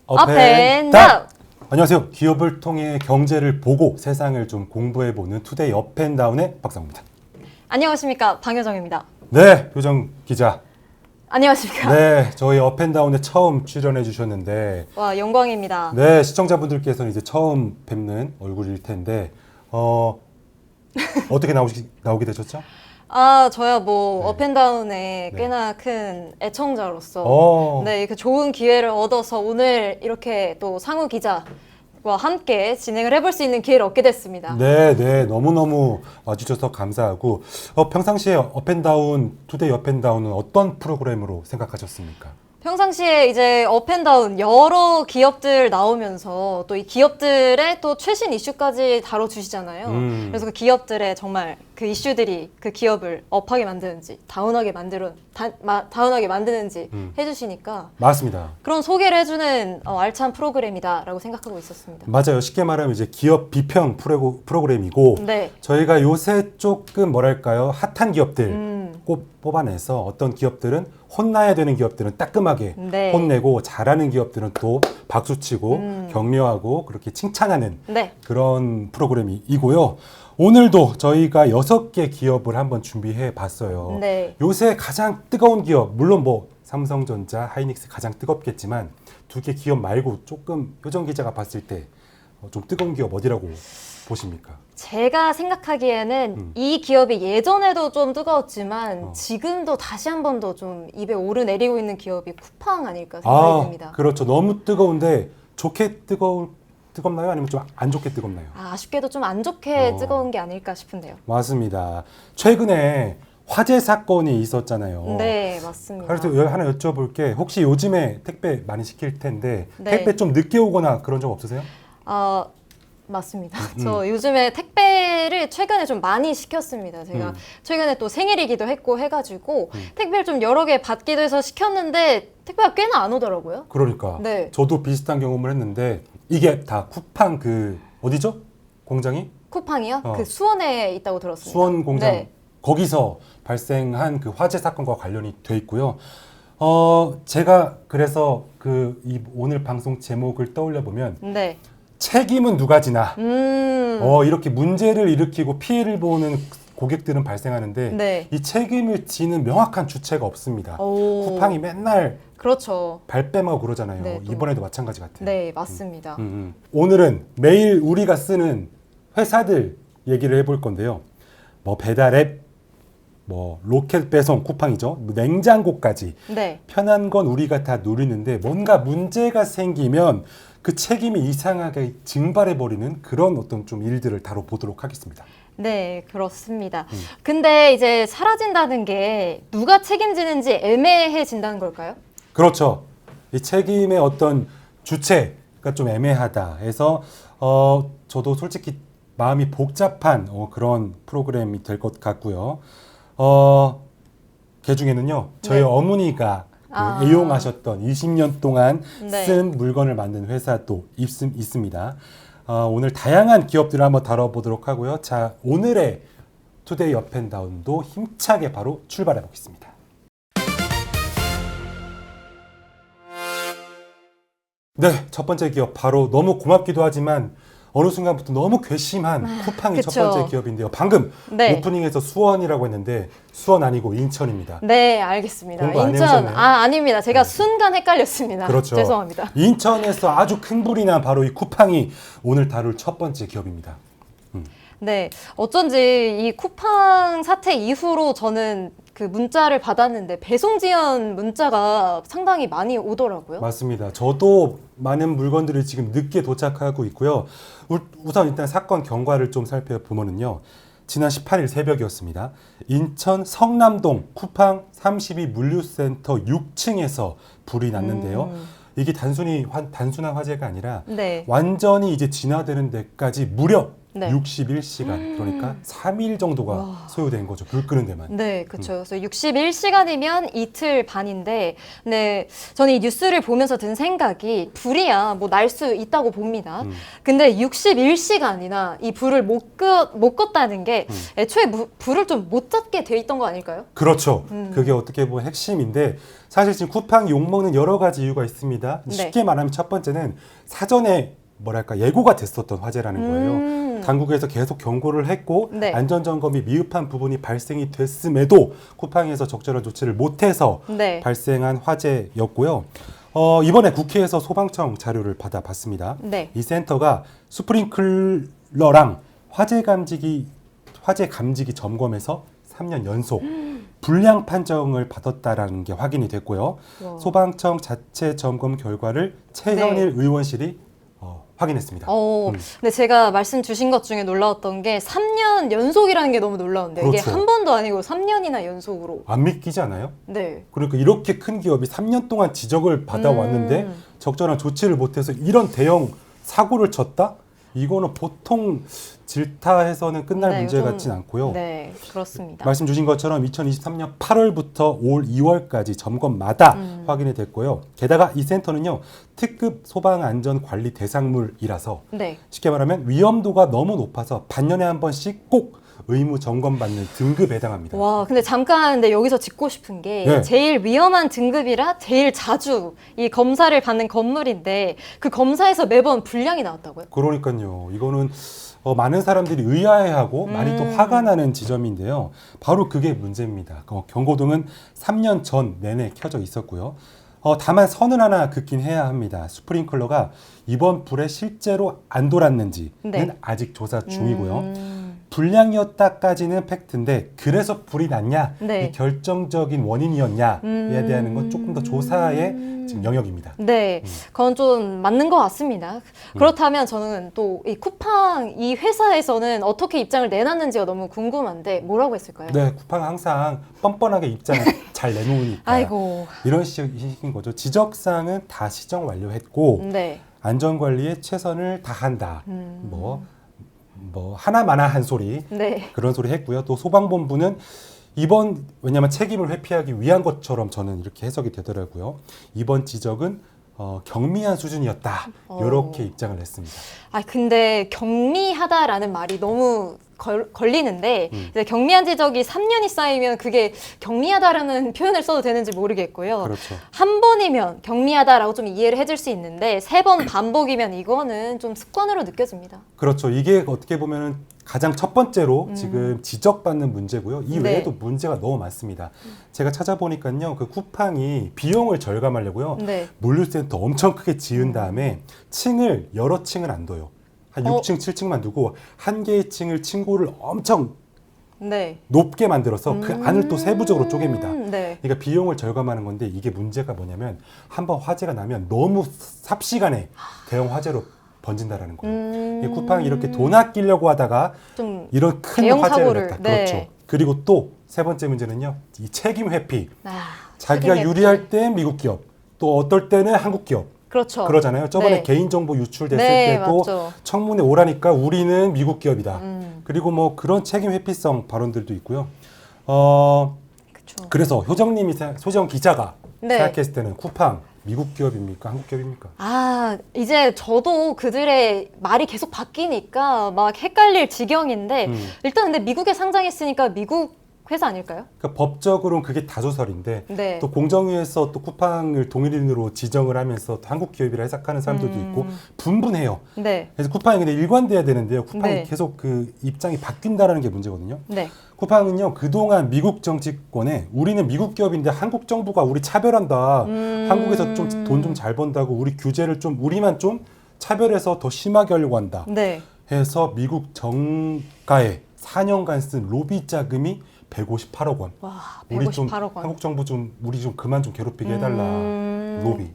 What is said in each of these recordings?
업앤다운! 안녕하세요. 기업을 통해 경제를 보고 세상을 좀 공부해보는 투데이 업앤다운의 박상우입니다. 안녕하십니까, 방효정입니다. 네, 효정 기자. 안녕하십니까. 네, 저희 업앤다운에 처음 출연해 주셨는데 와, 영광입니다. 네, 시청자분들께서는 이제 처음 뵙는 얼굴일 텐데 어떻게 나오게 되셨죠? 저야 뭐 네. 업앤다운의 네. 꽤나 큰 애청자로서 네, 이렇게 좋은 기회를 얻어서 오늘 이렇게 또 상우 기자와 함께 진행을 해볼 수 있는 기회를 얻게 됐습니다. 네, 너무너무 와주셔서 감사하고 평상시에 업앤다운, 투데이 업앤다운은 어떤 프로그램으로 생각하셨습니까? 평상시에 이제 업앤다운 여러 기업들 나오면서 또 이 기업들의 또 최신 이슈까지 다뤄주시잖아요. 그래서 그 기업들의 정말 그 이슈들이 그 기업을 업하게 만드는지 다운하게 만드는지 해주시니까 맞습니다. 그런 소개를 해주는 알찬 프로그램이다라고 생각하고 있었습니다. 맞아요. 쉽게 말하면 이제 기업 비평 프로그램이고 네. 저희가 요새 조금 뭐랄까요 핫한 기업들 꼭 뽑아내서 어떤 기업들은 혼나야 되는 기업들은 따끔하게 네. 혼내고 잘하는 기업들은 또 박수치고 격려하고 그렇게 칭찬하는 네. 그런 프로그램이고요. 오늘도 저희가 6개 기업을 한번 준비해 봤어요. 네. 요새 가장 뜨거운 기업, 물론 뭐 삼성전자, 하이닉스 가장 뜨겁겠지만 2개 기업 말고 조금 효정 기자가 봤을 때 좀 뜨거운 기업 어디라고 보십니까? 제가 생각하기에는 이 기업이 예전에도 좀 뜨거웠지만 지금도 다시 한 번 더 좀 입에 오르내리고 있는 기업이 쿠팡 아닐까 생각이 듭니다. 그렇죠. 너무 뜨거운데 좋게 뜨겁나요? 아니면 좀 안 좋게 뜨겁나요? 아쉽게도 좀 안 좋게 뜨거운 게 아닐까 싶은데요. 맞습니다. 최근에 화재 사건이 있었잖아요. 네, 맞습니다. 그래서 하나 여쭤볼게. 혹시 요즘에 택배 많이 시킬 텐데 네. 택배 좀 늦게 오거나 그런 적 없으세요? 맞습니다. 저 요즘에 택배를 최근에 좀 많이 시켰습니다. 제가 최근에 또 생일이기도 했고 해가지고 택배를 좀 여러 개 받기도 해서 시켰는데 택배가 꽤나 안 오더라고요. 그러니까 네. 저도 비슷한 경험을 했는데 이게 다 쿠팡 어디죠? 공장이? 쿠팡이요? 그 수원에 있다고 들었습니다. 수원 공장 네. 거기서 발생한 그 화재 사건과 관련이 돼 있고요. 제가 그래서 오늘 방송 제목을 떠올려 보면 네. 책임은 누가 지나? 이렇게 문제를 일으키고 피해를 보는 고객들은 발생하는데 네. 이 책임을 지는 명확한 주체가 없습니다. 오. 쿠팡이 맨날 그렇죠. 발뺌하고 그러잖아요. 네, 또. 이번에도 마찬가지 같아요. 네, 맞습니다. 오늘은 매일 우리가 쓰는 회사들 얘기를 해볼 건데요. 뭐 배달앱, 뭐 로켓 배송 쿠팡이죠. 뭐 냉장고까지 네. 편한 건 우리가 다 누리는데 뭔가 문제가 생기면 그 책임이 이상하게 증발해버리는 그런 어떤 좀 일들을 다뤄보도록 하겠습니다. 네, 그렇습니다. 근데 이제 사라진다는 게 누가 책임지는지 애매해진다는 걸까요? 그렇죠. 이 책임의 어떤 주체가 좀 애매하다 해서 저도 솔직히 마음이 복잡한 그런 프로그램이 될 것 같고요. 그 중에는요. 저희 네. 어머니가 애용하셨던 20년 동안 네. 쓴 물건을 만든 회사도 있습니다. 오늘 다양한 기업들을 한번 다뤄보도록 하고요. 자, 오늘의 투데이 업앤다운도 힘차게 바로 출발해 보겠습니다. 네, 첫 번째 기업 바로 너무 고맙기도 하지만 어느 순간부터 너무 괘씸한 쿠팡이 그쵸. 첫 번째 기업인데요. 방금 네. 오프닝에서 수원이라고 했는데 수원 아니고 인천입니다. 네, 알겠습니다. 공부 안 인천. 해오셨나요? 아닙니다. 제가 순간 헷갈렸습니다. 그렇죠. 죄송합니다. 인천에서 아주 큰 불이 난 바로 이 쿠팡이 오늘 다룰 첫 번째 기업입니다. 네, 어쩐지 이 쿠팡 사태 이후로 저는 그 문자를 받았는데 배송 지연 문자가 상당히 많이 오더라고요. 맞습니다. 저도 많은 물건들이 지금 늦게 도착하고 있고요. 우선 일단 사건 경과를 좀 살펴보면요. 지난 18일 새벽이었습니다. 인천 성남동 쿠팡 32 물류센터 6층에서 불이 났는데요. 이게 단순한 화재가 아니라 네. 완전히 이제 진화되는 데까지 무려 네. 61시간 그러니까 3일 정도가 와. 소요된 거죠. 불 끄는 데만. 네, 그렇죠. 그래서 61시간이면 이틀 반인데, 네, 저는 이 뉴스를 보면서 든 생각이 불이야 뭐 날 수 있다고 봅니다. 근데 61시간이나 이 불을 못 껐다는 게 애초에 불을 좀 못 잡게 돼 있던 거 아닐까요? 그렇죠. 그게 어떻게 보면 핵심인데 사실 지금 쿠팡이 욕먹는 여러 가지 이유가 있습니다. 네. 쉽게 말하면 첫 번째는 사전에 뭐랄까 예고가 됐었던 화재라는 거예요. 당국에서 계속 경고를 했고 네. 안전점검이 미흡한 부분이 발생이 됐음에도 쿠팡에서 적절한 조치를 못해서 네. 발생한 화재였고요. 이번에 국회에서 소방청 자료를 받아봤습니다. 네. 이 센터가 스프링클러랑 화재 감지기 점검에서 3년 연속 불량 판정을 받았다라는 게 확인이 됐고요. 와. 소방청 자체 점검 결과를 최현일 의원실이 확인했습니다. 근데 제가 말씀 주신 것 중에 놀라웠던 게 3년 연속이라는 게 너무 놀라운데요. 이게 그렇죠. 한 번도 아니고 3년이나 연속으로. 안 믿기지 않아요? 네. 그러니까 이렇게 큰 기업이 3년 동안 지적을 받아왔는데 적절한 조치를 못해서 이런 대형 사고를 쳤다? 이거는 보통 질타해서는 끝날 네, 문제 좀- 같진 않고요. 네, 그렇습니다. 말씀 주신 것처럼 2023년 8월부터 올 2월까지 점검마다 확인이 됐고요. 게다가 이 센터는요, 특급 소방안전관리 대상물이라서 네. 쉽게 말하면 위험도가 너무 높아서 반년에 한 번씩 꼭 의무 점검받는 등급에 해당합니다. 와, 근데 잠깐 근데 여기서 짚고 싶은 게 네. 제일 위험한 등급이라 제일 자주 이 검사를 받는 건물인데 그 검사에서 매번 불량이 나왔다고요? 그러니까요. 이거는 많은 사람들이 의아해하고 많이 또 화가 나는 지점인데요. 바로 그게 문제입니다. 경고등은 3년 전 내내 켜져 있었고요. 다만 선을 하나 긋긴 해야 합니다. 스프링클러가 이번 불에 실제로 안 돌았는지는 네. 아직 조사 중이고요. 불량이었다까지는 팩트인데 그래서 불이 났냐, 네. 이 결정적인 원인이었냐에 대한 건 조금 더 조사의 지금 영역입니다. 네, 그건 좀 맞는 것 같습니다. 그렇다면 저는 또 이 쿠팡 이 회사에서는 어떻게 입장을 내놨는지가 너무 궁금한데 뭐라고 했을까요? 네, 쿠팡 항상 뻔뻔하게 입장을 잘 내놓으니까 아이고, 이런 식인 거죠. 지적사항은 다 시정 완료했고 네, 안전관리에 최선을 다한다. 뭐 하나마나한 소리 네, 그런 소리 했고요. 또 소방본부는 왜냐하면 책임을 회피하기 위한 것처럼 저는 이렇게 해석이 되더라고요. 이번 지적은 경미한 수준이었다. 이렇게 입장을 냈습니다. 아 근데 경미하다라는 말이 너무 걸리는데 이제 경미한 지적이 3년이 쌓이면 그게 경미하다라는 표현을 써도 되는지 모르겠고요. 그렇죠. 한 번이면 경미하다라고 좀 이해를 해줄 수 있는데 3번 반복이면 이거는 좀 습관으로 느껴집니다. 그렇죠. 이게 어떻게 보면 가장 첫 번째로 지금 지적받는 문제고요. 이 네. 외에도 문제가 너무 많습니다. 제가 찾아보니까요. 그 쿠팡이 비용을 절감하려고요. 네. 물류센터 엄청 크게 지은 다음에 여러 층을 안 둬요. 한 6층, 7층만 두고 한 개의 층을 층고를 엄청 네. 높게 만들어서 그 안을 또 세부적으로 쪼갭니다. 네. 그러니까 비용을 절감하는 건데 이게 문제가 뭐냐면 한번 화재가 나면 너무 삽시간에 대형 화재로 번진다라는 거예요. 이 쿠팡이 이렇게 돈 아끼려고 하다가 좀 이런 큰 대형 화재를 사고를, 냈다. 네. 그렇죠. 그리고 또 세 번째 문제는요. 이 책임 회피. 자기가 책임 회피. 유리할 땐 미국 기업, 또 어떨 때는 한국 기업. 그렇죠. 그러잖아요. 저번에 네. 개인정보 유출됐을 네, 때도 맞죠. 청문회 오라니까 우리는 미국 기업이다. 그리고 뭐 그런 책임 회피성 발언들도 있고요. 그쵸. 그래서 소정 기자가 네. 생각했을 때는 쿠팡 미국 기업입니까? 한국 기업입니까? 아, 이제 저도 그들의 말이 계속 바뀌니까 막 헷갈릴 지경인데 일단 근데 미국에 상장했으니까 미국 회사 아닐까요? 그러니까 법적으로는 그게 다조설인데 네. 또 공정위에서 또 쿠팡을 동일인으로 지정을 하면서 또 한국 기업이라 해석하는 사람들도 있고 분분해요. 네. 그래서 쿠팡이 근데 일관돼야 되는데요. 쿠팡이 네. 계속 그 입장이 바뀐다라는 게 문제거든요. 네. 쿠팡은요 그동안 미국 정치권에 우리는 미국 기업인데 한국 정부가 우리 차별한다. 한국에서 좀 돈 좀 잘 번다고 우리 규제를 좀 우리만 좀 차별해서 더 심하게 하려고 한다. 네. 해서 미국 정가에 4년간 쓴 로비 자금이 158억 원. 와, 우리 좀 158억 원. 한국 정부 우리 좀 그만 좀 괴롭히게 해달라. 로비.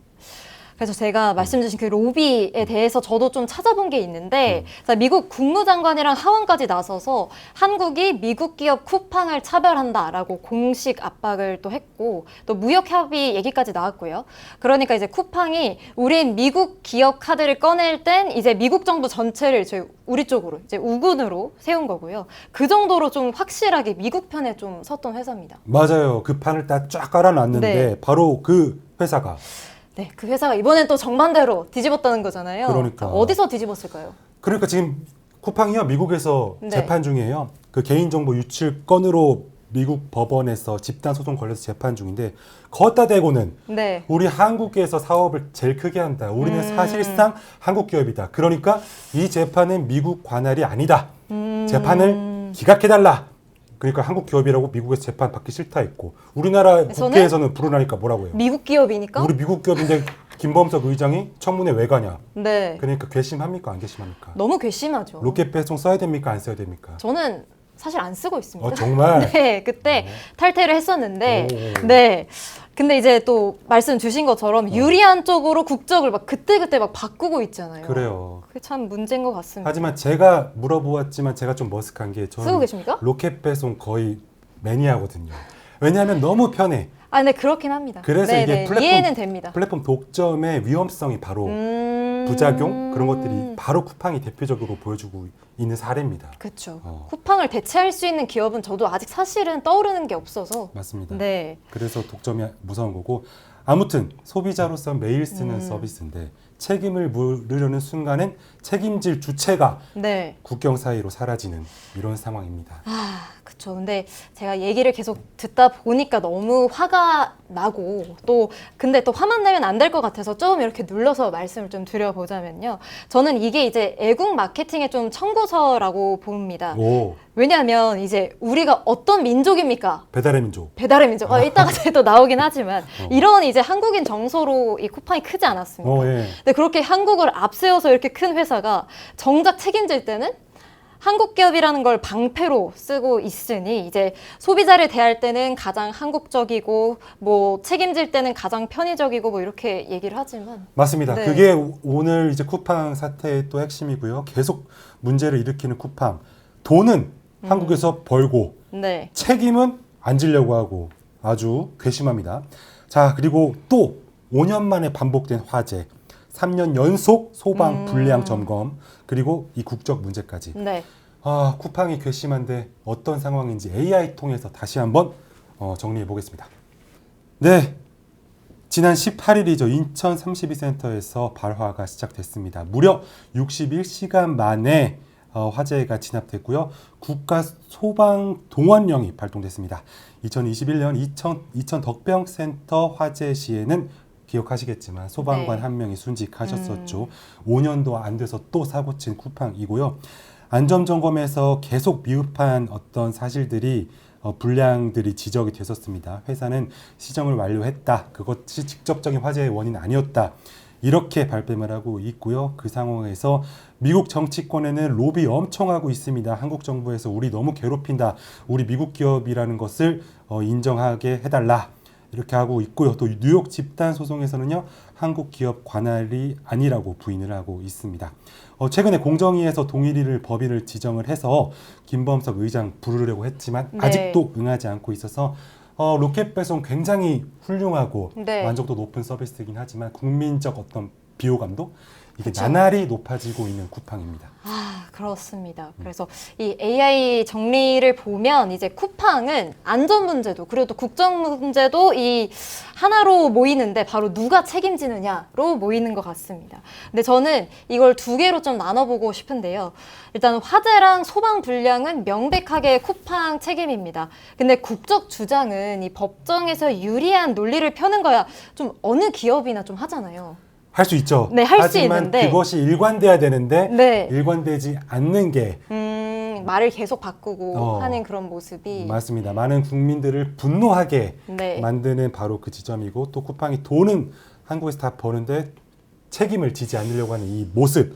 그래서 제가 말씀 주신 그 로비에 대해서 저도 좀 찾아본 게 있는데 미국 국무장관이랑 하원까지 나서서 한국이 미국 기업 쿠팡을 차별한다라고 공식 압박을 또 했고 또 무역 협의 얘기까지 나왔고요. 그러니까 이제 쿠팡이 우린 미국 기업 카드를 꺼낼 땐 이제 미국 정부 전체를 우리 쪽으로 이제 우군으로 세운 거고요. 그 정도로 좀 확실하게 미국 편에 좀 섰던 회사입니다. 맞아요. 그 판을 딱 쫙 깔아놨는데 네. 바로 그 회사가 네, 그 회사가 이번엔 또 정반대로 뒤집었다는 거잖아요. 그러니까. 어디서 뒤집었을까요? 그러니까 지금 쿠팡이요 미국에서 네. 재판 중이에요. 그 개인정보 유출 건으로 미국 법원에서 집단 소송 걸려서 재판 중인데 걷다 대고는 네. 우리 한국에서 사업을 제일 크게 한다. 우리는 사실상 한국 기업이다. 그러니까 이 재판은 미국 관할이 아니다. 재판을 기각해달라. 그러니까 한국 기업이라고 미국에서 재판 받기 싫다 했고 우리나라 국회에서는 불어나니까 뭐라고 해요? 미국 기업이니까? 우리 미국 기업인데 김범석 의장이 청문회 왜 가냐? 네. 그러니까 괘씸합니까? 안 괘씸합니까? 너무 괘씸하죠. 로켓 배송 써야 됩니까? 안 써야 됩니까? 저는 사실 안 쓰고 있습니다. 정말? 네, 그때 탈퇴를 했었는데, 오. 네. 근데 이제 또 말씀 주신 것처럼 유리한 쪽으로 국적을 막 그때그때 막 바꾸고 있잖아요. 그래요. 그게 참 문제인 것 같습니다. 하지만 제가 물어보았지만 제가 좀 머쓱한 게 쓰고 저는 계십니까? 로켓 배송 거의 매니아거든요. 왜냐하면 너무 편해. 아, 네, 그렇긴 합니다. 그래서 네네, 이게 이해는 됩니다. 플랫폼 독점의 위험성이 바로 부작용 그런 것들이 바로 쿠팡이 대표적으로 보여주고 있는 사례입니다. 그렇죠. 쿠팡을 대체할 수 있는 기업은 저도 아직 사실은 떠오르는 게 없어서. 맞습니다. 네. 그래서 독점이 무서운 거고 아무튼 소비자로서 매일 쓰는 서비스인데 책임을 물으려는 순간엔 책임질 주체가 네. 국경 사이로 사라지는 이런 상황입니다. 아, 그쵸. 근데 제가 얘기를 계속 듣다 보니까 너무 화가 나고 근데 또 화만 내면 안 될 것 같아서 좀 이렇게 눌러서 말씀을 좀 드려보자면요. 저는 이게 이제 애국 마케팅의 좀 청구서라고 봅니다. 오, 왜냐하면 이제 우리가 어떤 민족입니까? 배달의 민족. 배달의 민족. 이따가 또 나오긴 하지만 이런 이제 한국인 정서로 이 쿠팡이 크지 않았습니까? 예. 근데 그렇게 한국을 앞세워서 이렇게 큰 회사가 정작 책임질 때는 한국 기업이라는 걸 방패로 쓰고 있으니 이제 소비자를 대할 때는 가장 한국적이고 뭐 책임질 때는 가장 편의적이고 뭐 이렇게 얘기를 하지만 맞습니다. 네. 그게 오늘 이제 쿠팡 사태의 또 핵심이고요. 계속 문제를 일으키는 쿠팡. 돈은 한국에서 벌고 네. 책임은 안 지려고 하고 아주 괘씸합니다. 자, 그리고 또 5년 만에 반복된 화재. 3년 연속 소방 불량 점검 그리고 이 국적 문제까지. 네. 쿠팡이 괘씸한데 어떤 상황인지 AI 통해서 다시 한번 정리해 보겠습니다. 네, 지난 18일이죠. 인천 32센터에서 발화가 시작됐습니다. 무려 61시간 만에 화재가 진압됐고요. 국가 소방 동원령이 발동됐습니다. 2021년 인천 덕병센터 화재 시에는 기억하시겠지만 소방관 네. 한 명이 순직하셨었죠. 5년도 안 돼서 또 사고친 쿠팡이고요. 안전점검에서 계속 미흡한 어떤 사실들이 불량들이 지적이 됐었습니다. 회사는 시정을 완료했다. 그것이 직접적인 화재의 원인 아니었다. 이렇게 발뺌을 하고 있고요. 그 상황에서 미국 정치권에는 로비 엄청 하고 있습니다. 한국 정부에서 우리 너무 괴롭힌다. 우리 미국 기업이라는 것을 인정하게 해달라. 이렇게 하고 있고요. 또 뉴욕 집단 소송에서는요. 한국 기업 관할이 아니라고 부인을 하고 있습니다. 최근에 공정위에서 동일이를 법인을 지정을 해서 김범석 의장 부르려고 했지만 네. 아직도 응하지 않고 있어서 로켓 배송 굉장히 훌륭하고 네. 만족도 높은 서비스이긴 하지만 국민적 어떤 비호감도 이게 그쵸. 나날이 높아지고 있는 쿠팡입니다. 그렇습니다. 그래서 이 AI 정리를 보면 이제 쿠팡은 안전 문제도 그리고 또 국정 문제도 이 하나로 모이는데 바로 누가 책임지느냐로 모이는 것 같습니다. 근데 저는 이걸 두 개로 좀 나눠보고 싶은데요. 일단 화재랑 소방 불량은 명백하게 쿠팡 책임입니다. 근데 국적 주장은 이 법정에서 유리한 논리를 펴는 거야 좀 어느 기업이나 좀 하잖아요. 할 수 있죠. 네, 할 수 하지만 있는데 그것이 일관돼야 되는데 네. 일관되지 않는 게 말을 계속 바꾸고 하는 그런 모습이 맞습니다. 많은 국민들을 분노하게 네. 만드는 바로 그 지점이고 또 쿠팡이 돈은 한국에서 다 버는데 책임을 지지 않으려고 하는 이 모습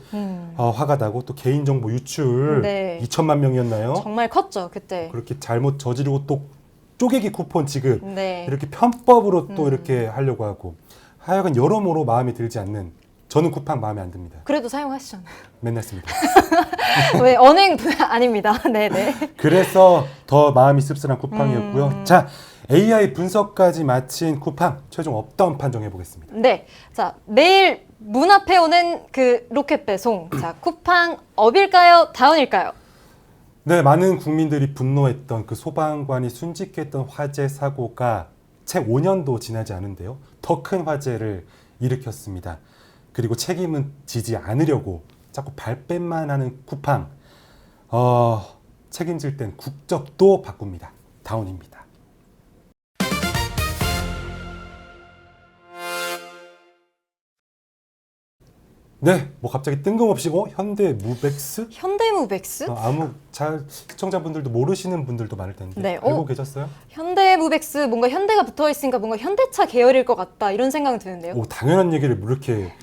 화가 나고 또 개인정보 유출 네. 2천만 명이었나요? 정말 컸죠 그때. 그렇게 잘못 저지르고 또 쪼개기 쿠폰 지급 네. 이렇게 편법으로 또 이렇게 하려고 하고 하여간 여러모로 마음에 들지 않는 저는 쿠팡 마음에 안 듭니다. 그래도 사용하시잖아요. 맨날 씁니다. 왜 언행 아닙니다. 네네. 그래서 더 마음이 씁쓸한 쿠팡이었고요. 자, AI 분석까지 마친 쿠팡 최종 업다운 판정해 보겠습니다. 네. 자, 매일 문 앞에 오는 그 로켓 배송. 자, 쿠팡 업일까요? 다운일까요? 네, 많은 국민들이 분노했던 그 소방관이 순직했던 화재 사고가 채 5년도 지나지 않은데요. 더 큰 화재를 일으켰습니다. 그리고 책임은 지지 않으려고 자꾸 발뺌만 하는 쿠팡. 책임질 땐 국적도 바꿉니다. 다운입니다. 네, 뭐 갑자기 뜬금없이 현대무벡스? 현대무벡스? 아무 잘 시청자분들도 모르시는 분들도 많을 텐데 네, 알고 계셨어요? 현대무벡스 뭔가 현대가 붙어 있으니까 뭔가 현대차 계열일 것 같다 이런 생각은 드는데요. 오, 당연한 얘기를 뭐 이렇게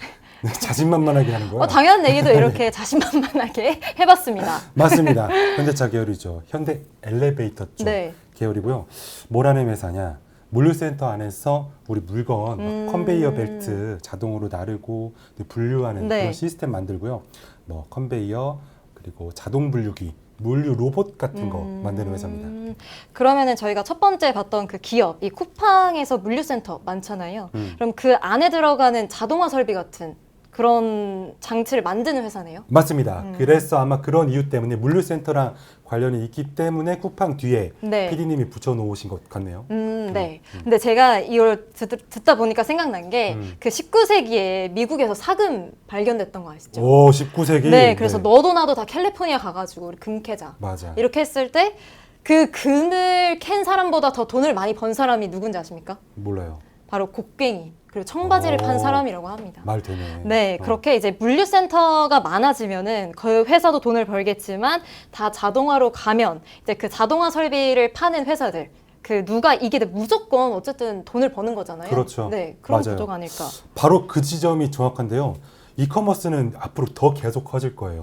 자신만만하게 하는 거야? 당연한 얘기도 이렇게 자신만만하게 해봤습니다. 맞습니다. 현대차 계열이죠. 현대 엘리베이터 쪽 네. 계열이고요. 뭐라는 회사냐? 물류센터 안에서 우리 물건 컨베이어 벨트 자동으로 나르고 분류하는 네. 그런 시스템 만들고요. 뭐 컨베이어 그리고 자동 분류기, 물류 로봇 같은 거 만드는 회사입니다. 그러면은 저희가 첫 번째 봤던 그 기업, 이 쿠팡에서 물류센터 많잖아요. 그럼 그 안에 들어가는 자동화 설비 같은 그런 장치를 만드는 회사네요. 맞습니다. 그래서 아마 그런 이유 때문에 물류센터랑 관련이 있기 때문에 쿠팡 뒤에 네. PD님이 붙여놓으신 것 같네요. 네. 근데 제가 이걸 듣다 보니까 생각난 게 그 19세기에 미국에서 사금 발견됐던 거 아시죠? 오, 19세기? 네, 그래서 너도 나도 다 캘리포니아 가가지고 우리 금 캐자. 맞아. 이렇게 했을 때 그 금을 캔 사람보다 더 돈을 많이 번 사람이 누군지 아십니까? 몰라요. 바로 곡괭이 그리고 청바지를 판 사람이라고 합니다. 말 되네. 네, 그렇게 이제 물류센터가 많아지면은 그 회사도 돈을 벌겠지만 다 자동화로 가면 이제 그 자동화 설비를 파는 회사들 그 누가 이기든 무조건 어쨌든 돈을 버는 거잖아요. 그렇죠. 네, 그런 맞아요. 구조가 아닐까. 바로 그 지점이 정확한데요. 이커머스는 앞으로 더 계속 커질 거예요.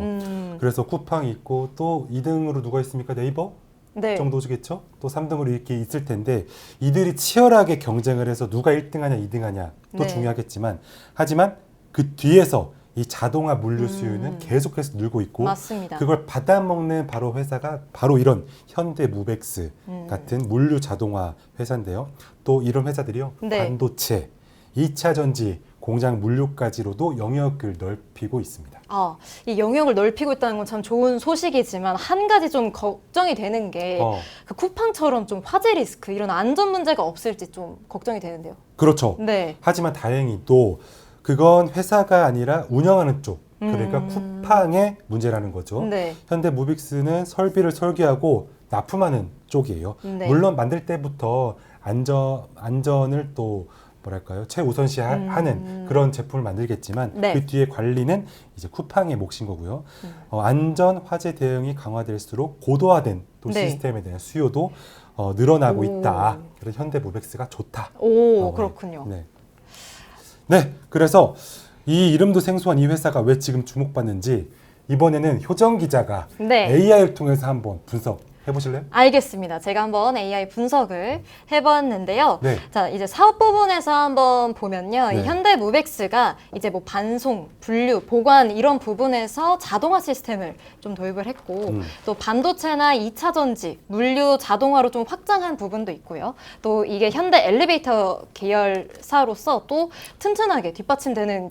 그래서 쿠팡이 있고 또 2등으로 누가 있습니까? 네이버? 네. 정도겠죠? 또 3등으로 이렇게 있을 텐데 이들이 치열하게 경쟁을 해서 누가 1등하냐 2등하냐 또 네. 중요하겠지만 하지만 그 뒤에서 이 자동화 물류 수요는 계속해서 늘고 있고 맞습니다. 그걸 받아먹는 바로 회사가 바로 이런 현대무벡스 같은 물류 자동화 회사인데요. 또 이런 회사들이요. 네. 반도체, 2차 전지, 공장 물류까지로도 영역을 넓히고 있습니다. 이 영역을 넓히고 있다는 건 참 좋은 소식이지만 한 가지 좀 걱정이 되는 게 그 쿠팡처럼 좀 화재 리스크 이런 안전 문제가 없을지 좀 걱정이 되는데요. 그렇죠. 네. 하지만 다행히 또 그건 회사가 아니라 운영하는 쪽, 그러니까 쿠팡의 문제라는 거죠. 네. 현대무빅스는 설비를 설계하고 납품하는 쪽이에요. 네. 물론 만들 때부터 안전을 또 뭐랄까요 최우선시하는 그런 제품을 만들겠지만 네. 그 뒤에 관리는 이제 쿠팡의 몫인 거고요. 안전 화재 대응이 강화될수록 고도화된 또 네. 시스템에 대한 수요도 늘어나고 오. 있다. 그래서 현대무벡스가 좋다. 오, 그렇군요. 네. 네, 그래서 이 이름도 생소한 이 회사가 왜 지금 주목받는지 이번에는 효정 기자가 네. AI를 통해서 한번 분석해보실래요? 알겠습니다. 제가 한번 AI 분석을 해봤는데요. 네. 자, 이제 사업 부분에서 한번 보면요. 네. 이 현대무벡스가 이제 뭐 반송, 분류, 보관 이런 부분에서 자동화 시스템을 좀 도입을 했고 또 반도체나 2차 전지, 물류 자동화로 좀 확장한 부분도 있고요. 또 이게 현대 엘리베이터 계열사로서 또 튼튼하게 뒷받침되는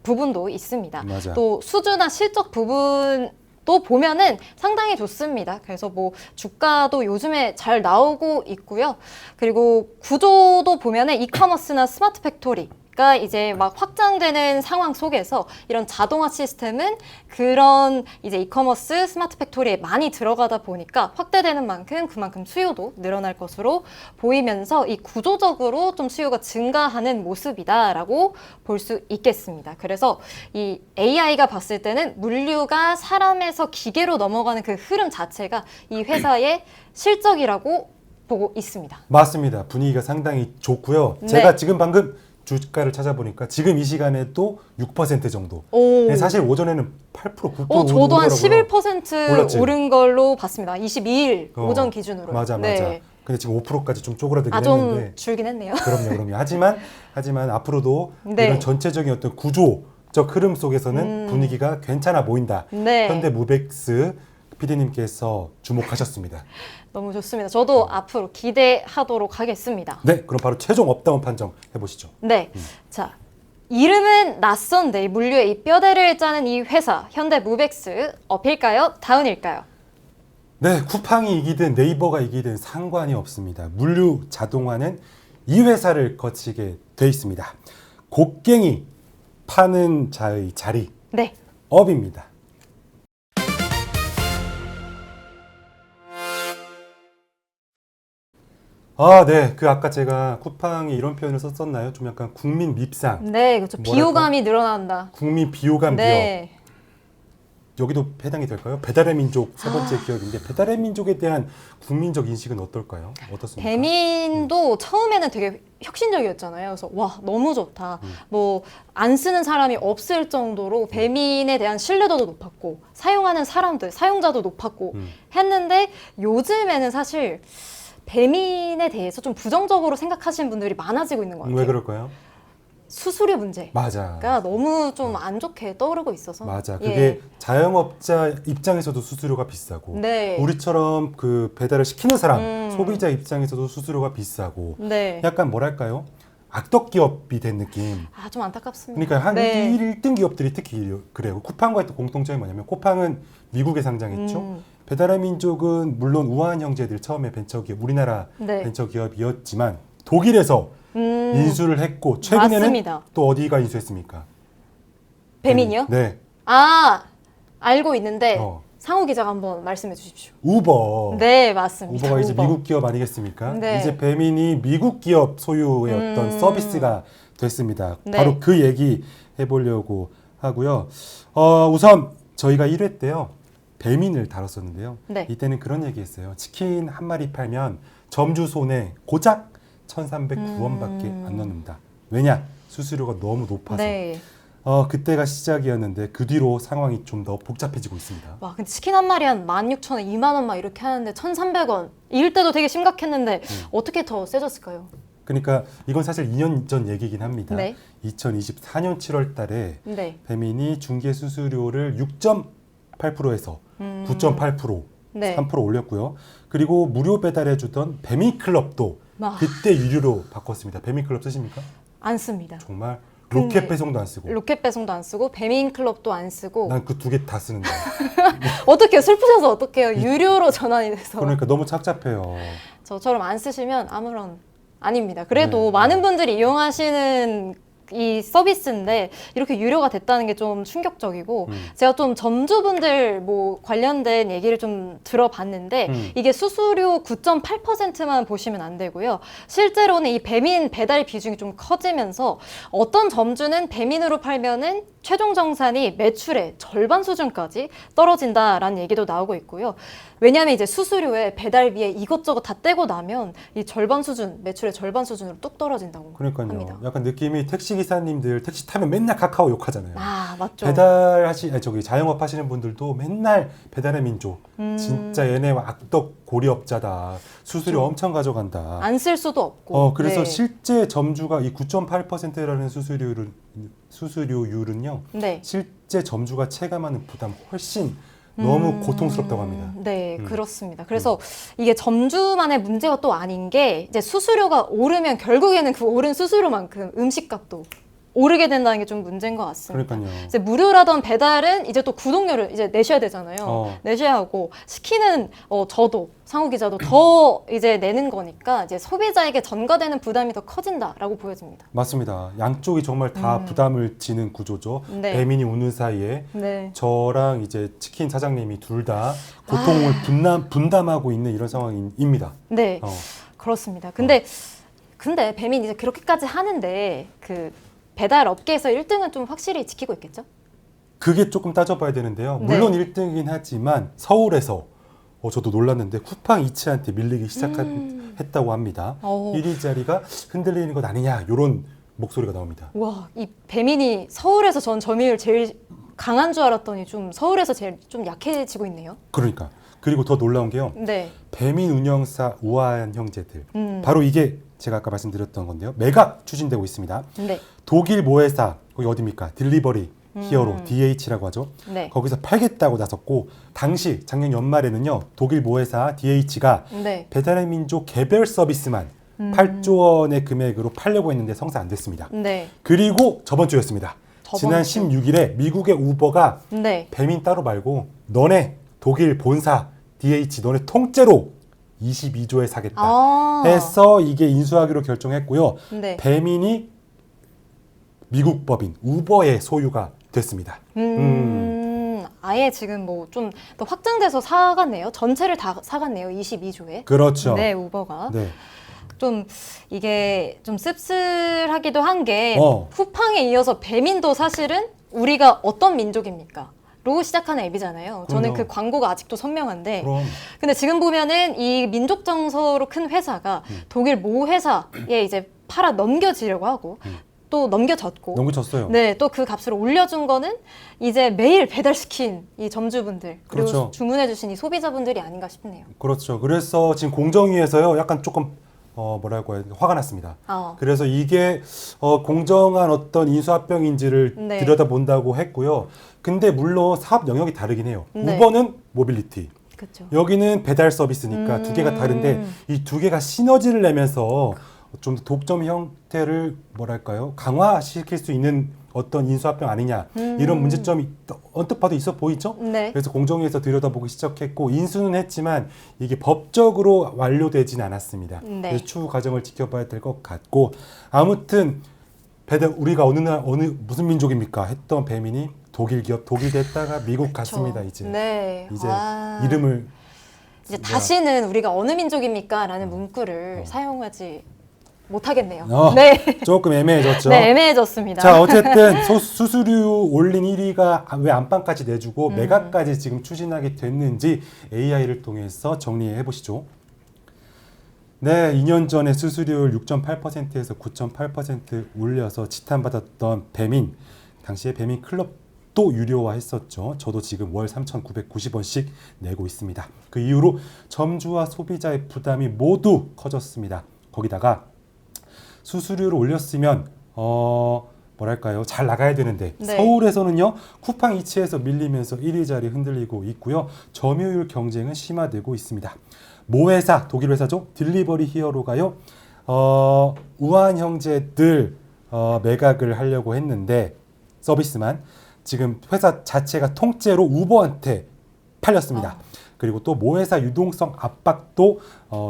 부분도 있습니다. 맞아. 또 수주나 실적 부분 또 보면은 상당히 좋습니다. 그래서 뭐 주가도 요즘에 잘 나오고 있고요. 그리고 구조도 보면은 이커머스나 스마트 팩토리가 이제 막 확장되는 상황 속에서 이런 자동화 시스템은 그런 이제 이커머스 스마트 팩토리에 많이 들어가다 보니까 확대되는 만큼 그만큼 수요도 늘어날 것으로 보이면서 이 구조적으로 좀 수요가 증가하는 모습이다라고 볼 수 있겠습니다. 그래서 이 AI가 봤을 때는 물류가 사람에서 기계로 넘어가는 그 흐름 자체가 이 회사의 실적이라고 보고 있습니다. 맞습니다. 분위기가 상당히 좋고요. 네. 제가 지금 방금 주가를 찾아보니까 지금 이 시간에도 6% 정도. 오. 근데 사실 오전에는 8% 9% 저도 한 오르더라고요. 11% 올랐지? 오른 걸로 봤습니다. 22일 어, 오전 기준으로. 맞아. 네. 근데 지금 5%까지 좀 쪼그라들긴 좀 했는데. 줄긴 했네요. 그럼요. 하지만 앞으로도 네. 이런 전체적인 어떤 구조적 흐름 속에서는 분위기가 괜찮아 보인다. 네. 현대무벡스 PD님께서 주목하셨습니다. 너무 좋습니다. 저도 앞으로 기대하도록 하겠습니다. 네, 그럼 바로 최종 업다운 판정 해보시죠. 네. 자, 이름은 낯선데 물류의 이 뼈대를 짜는 이 회사 현대무벡스 업일까요? 다운일까요? 네, 쿠팡이 이기든 네이버가 이기든 상관이 없습니다. 물류 자동화는 이 회사를 거치게 돼 있습니다. 곡괭이 파는 자의 자리, 네. 업입니다. 아, 네. 아까 제가 쿠팡이 이런 표현을 썼었나요? 좀 약간 국민 밉상, 네, 그렇죠. 뭐랄까? 비호감이 늘어난다. 국민 비호감 기업. 네. 여기도 해당이 될까요? 배달의 민족 세 번째 기업인데 배달의 민족에 대한 국민적 인식은 어떨까요? 어떻습니까? 배민도 처음에는 되게 혁신적이었잖아요. 그래서 와, 너무 좋다. 뭐 안 쓰는 사람이 없을 정도로 배민에 대한 신뢰도도 높았고 사용하는 사람들, 사용자도 높았고 했는데 요즘에는 사실 배민에 대해서 좀 부정적으로 생각하시는 분들이 많아지고 있는 것 같아요. 왜 그럴까요? 수수료 문제가 맞아. 너무 좀 안 좋게 떠오르고 있어서. 맞아. 예. 그게 자영업자 입장에서도 수수료가 비싸고 네. 우리처럼 그 배달을 시키는 사람, 소비자 입장에서도 수수료가 비싸고 네. 약간 뭐랄까요? 악덕 기업이 된 느낌. 아, 좀 안타깝습니다. 그러니까 한 네. 1등 기업들이 특히 그래요. 쿠팡과의 또 공통점이 뭐냐면 쿠팡은 미국에 상장했죠. 배달의 민족은 물론 우한 형제들 처음에 벤처기업, 우리나라 네. 벤처기업이었지만 독일에서 인수를 했고 최근에는 맞습니다. 또 어디가 인수했습니까? 배민이요? 네. 아, 알고 있는데 어. 상우 기자가 한번 말씀해 주십시오. 우버. 네, 맞습니다. 우버가 이제 우버. 미국 기업 아니겠습니까? 네. 이제 배민이 미국 기업 소유의 어떤 서비스가 됐습니다. 네. 바로 그 얘기 해보려고 하고요. 우선 저희가 1회 때요. 배민을 다뤘었는데요. 네. 이때는 그런 얘기했어요. 치킨 한 마리 팔면 점주 손에 고작 1,309원밖에 안 넣는다. 왜냐? 수수료가 너무 높아서. 네. 그때가 시작이었는데 그 뒤로 상황이 좀 더 복잡해지고 있습니다. 와, 근데 치킨 한 마리 한 16,000원, 2만 원 막 이렇게 하는데 1,300원. 이럴 때도 되게 심각했는데 어떻게 더 세졌을까요? 그러니까 이건 사실 2년 전 얘기긴 합니다. 네. 2024년 7월 달에 네. 배민이 중개 수수료를 6.8%에서 9.8%, 네. 3% 올렸고요. 그리고 무료 배달해 주던 배민 클럽도 아. 그때 유료로 바꿨습니다. 배민 클럽 쓰십니까? 안 씁니다. 정말 근데 로켓 배송도 안 쓰고. 로켓 배송도 안 쓰고 배민 클럽도 안 쓰고. 난 그 두 개 다 쓰는데. 어떡해요? 슬프셔서 어떡해요? 유료로 전환이 돼서. 그러니까 너무 착잡해요. 저처럼 안 쓰시면 아무런 아닙니다. 그래도 네, 많은 분들이 이용하시는 이 서비스인데 이렇게 유료가 됐다는 게 좀 충격적이고 제가 좀 점주분들 뭐 관련된 얘기를 좀 들어봤는데 이게 수수료 9.8%만 보시면 안 되고요. 실제로는 이 배민 배달 비중이 좀 커지면서 어떤 점주는 배민으로 팔면은 최종 정산이 매출의 절반 수준까지 떨어진다라는 얘기도 나오고 있고요. 왜냐하면 이제 수수료에 배달비에 이것저것 다 떼고 나면 이 절반 수준, 매출의 절반 수준으로 뚝 떨어진다고 그러니까요. 합니다. 약간 느낌이 택시 기사님들 택시 타면 맨날 카카오 욕하잖아요. 아, 맞죠. 자영업 하시는 분들도 맨날 배달의 민족. 진짜 얘네 악덕 고리업자다. 수수료 엄청 가져간다. 안 쓸 수도 없고. 그래서 네. 실제 점주가 이 9.8%라는 수수료율은요. 네. 실제 점주가 체감하는 부담 훨씬 너무 고통스럽다고 합니다. 네, 그렇습니다. 그래서 이게 점주만의 문제가 또 아닌 게 이제 수수료가 오르면 결국에는 그 오른 수수료만큼 음식값도 오르게 된다는 게 좀 문제인 것 같습니다. 그러니까요. 이제 무료라던 배달은 이제 또 구독료를 이제 내셔야 되잖아요. 내셔야 하고 시키는 저도 상우 기자도 더 이제 내는 거니까 이제 소비자에게 전가되는 부담이 더 커진다라고 보여집니다. 맞습니다. 양쪽이 정말 다 부담을 지는 구조죠. 네. 배민이 오는 사이에 네. 저랑 이제 치킨 사장님이 둘 다 고통을 분담하고 있는 이런 상황입니다. 네, 그렇습니다. 근데 배민 이제 그렇게까지 하는데 그 배달 업계에서 1등은 좀 확실히 지키고 있겠죠? 그게 조금 따져봐야 되는데요. 네. 물론 1등이긴 하지만 서울에서 저도 놀랐는데 쿠팡 이츠한테 밀리기 시작했다고 합니다. 1위 자리가 흔들리는 것 아니냐 이런 목소리가 나옵니다. 와, 이 배민이 서울에서 전 점유율 제일 강한 줄 알았더니 좀 서울에서 제일 좀 약해지고 있네요. 그러니까 그리고 더 놀라운 게요. 네. 배민 운영사 우아한 형제들. 바로 이게 제가 아까 말씀드렸던 건데요. 매각 추진되고 있습니다. 네. 독일 모회사, 거기 어디입니까? 딜리버리 히어로, DH라고 하죠. 네. 거기서 팔겠다고 나섰고, 당시 작년 연말에는요, 독일 모회사 DH가 네. 배달의 민족 개별 서비스만 8조 원의 금액으로 팔려고 했는데 성사 안 됐습니다. 네. 그리고 저번 주였습니다. 지난 주. 16일에 미국의 우버가 네. 배민 따로 말고 너네 독일 본사 DH 너네 통째로 22조에 사겠다 아. 해서 이게 인수하기로 결정했고요. 네. 배민이 미국 법인 우버의 소유가 됐습니다. 아예 지금 뭐 좀 더 확장돼서 사갔네요. 전체를 다 사갔네요. 22조에. 그렇죠. 네, 우버가. 네. 좀 이게 좀 씁쓸하기도 한 게 쿠팡에 이어서 배민도 사실은 우리가 어떤 민족입니까? 로 시작하는 앱이잖아요. 저는 그럼요. 그 광고가 아직도 선명한데 그럼 근데 지금 보면은 이 민족 정서로 큰 회사가 독일 모 회사에 이제 팔아 넘겨지려고 하고 또 넘겨졌고 너무 졌어요. 네, 또 그 값을 올려준 거는 이제 매일 배달시킨 이 점주분들 그리고 그렇죠. 주문해주신 이 소비자분들이 아닌가 싶네요. 그렇죠. 그래서 지금 공정위에서요, 약간 조금 뭐라고 해야 화가 났습니다. 그래서 이게 공정한 어떤 인수합병인지를 네. 들여다본다고 했고요. 근데 물론 사업 영역이 다르긴 해요. 네. 우버는 모빌리티, 그렇죠. 여기는 배달 서비스니까 두 개가 다른데 이 두 개가 시너지를 내면서 좀 더 독점 형태를 뭐랄까요 강화시킬 수 있는 어떤 인수합병 아니냐 이런 문제점이 언뜻 봐도 있어 보이죠? 네. 그래서 공정위에서 들여다보기 시작했고 인수는 했지만 이게 법적으로 완료되진 않았습니다. 네. 그래서 추후 과정을 지켜봐야 될 것 같고 아무튼 배달 우리가 어느 무슨 민족입니까 했던 배민이 독일 기업 독일 됐다가 미국 갔습니다. 이제 네. 이제 이름을 이제 다시는 우리가 어느 민족입니까? 라는 문구를 사용하지 못하겠네요. 네. 조금 애매해졌죠. 네, 애매해졌습니다. 자, 어쨌든 수수료 올린 1위가 왜 안방까지 내주고 매각까지 지금 추진하게 됐는지 AI를 통해서 정리해 보시죠. 네, 2년 전에 수수료를 6.8%에서 9.8% 올려서 지탄받았던 배민, 당시에 배민 클럽도 유료화했었죠. 저도 지금 월 3,990원씩 내고 있습니다. 그 이후로 점주와 소비자의 부담이 모두 커졌습니다. 거기다가 수수료를 올렸으면 뭐랄까요 잘 나가야 되는데 네. 서울에서는요 쿠팡 이츠에서 밀리면서 1위 자리 흔들리고 있고요. 점유율 경쟁은 심화되고 있습니다. 모 회사 독일 회사죠 딜리버리 히어로가요 우한 형제들 매각을 하려고 했는데 서비스만 지금 회사 자체가 통째로 우버한테 팔렸습니다. 그리고 또 모 회사 유동성 압박도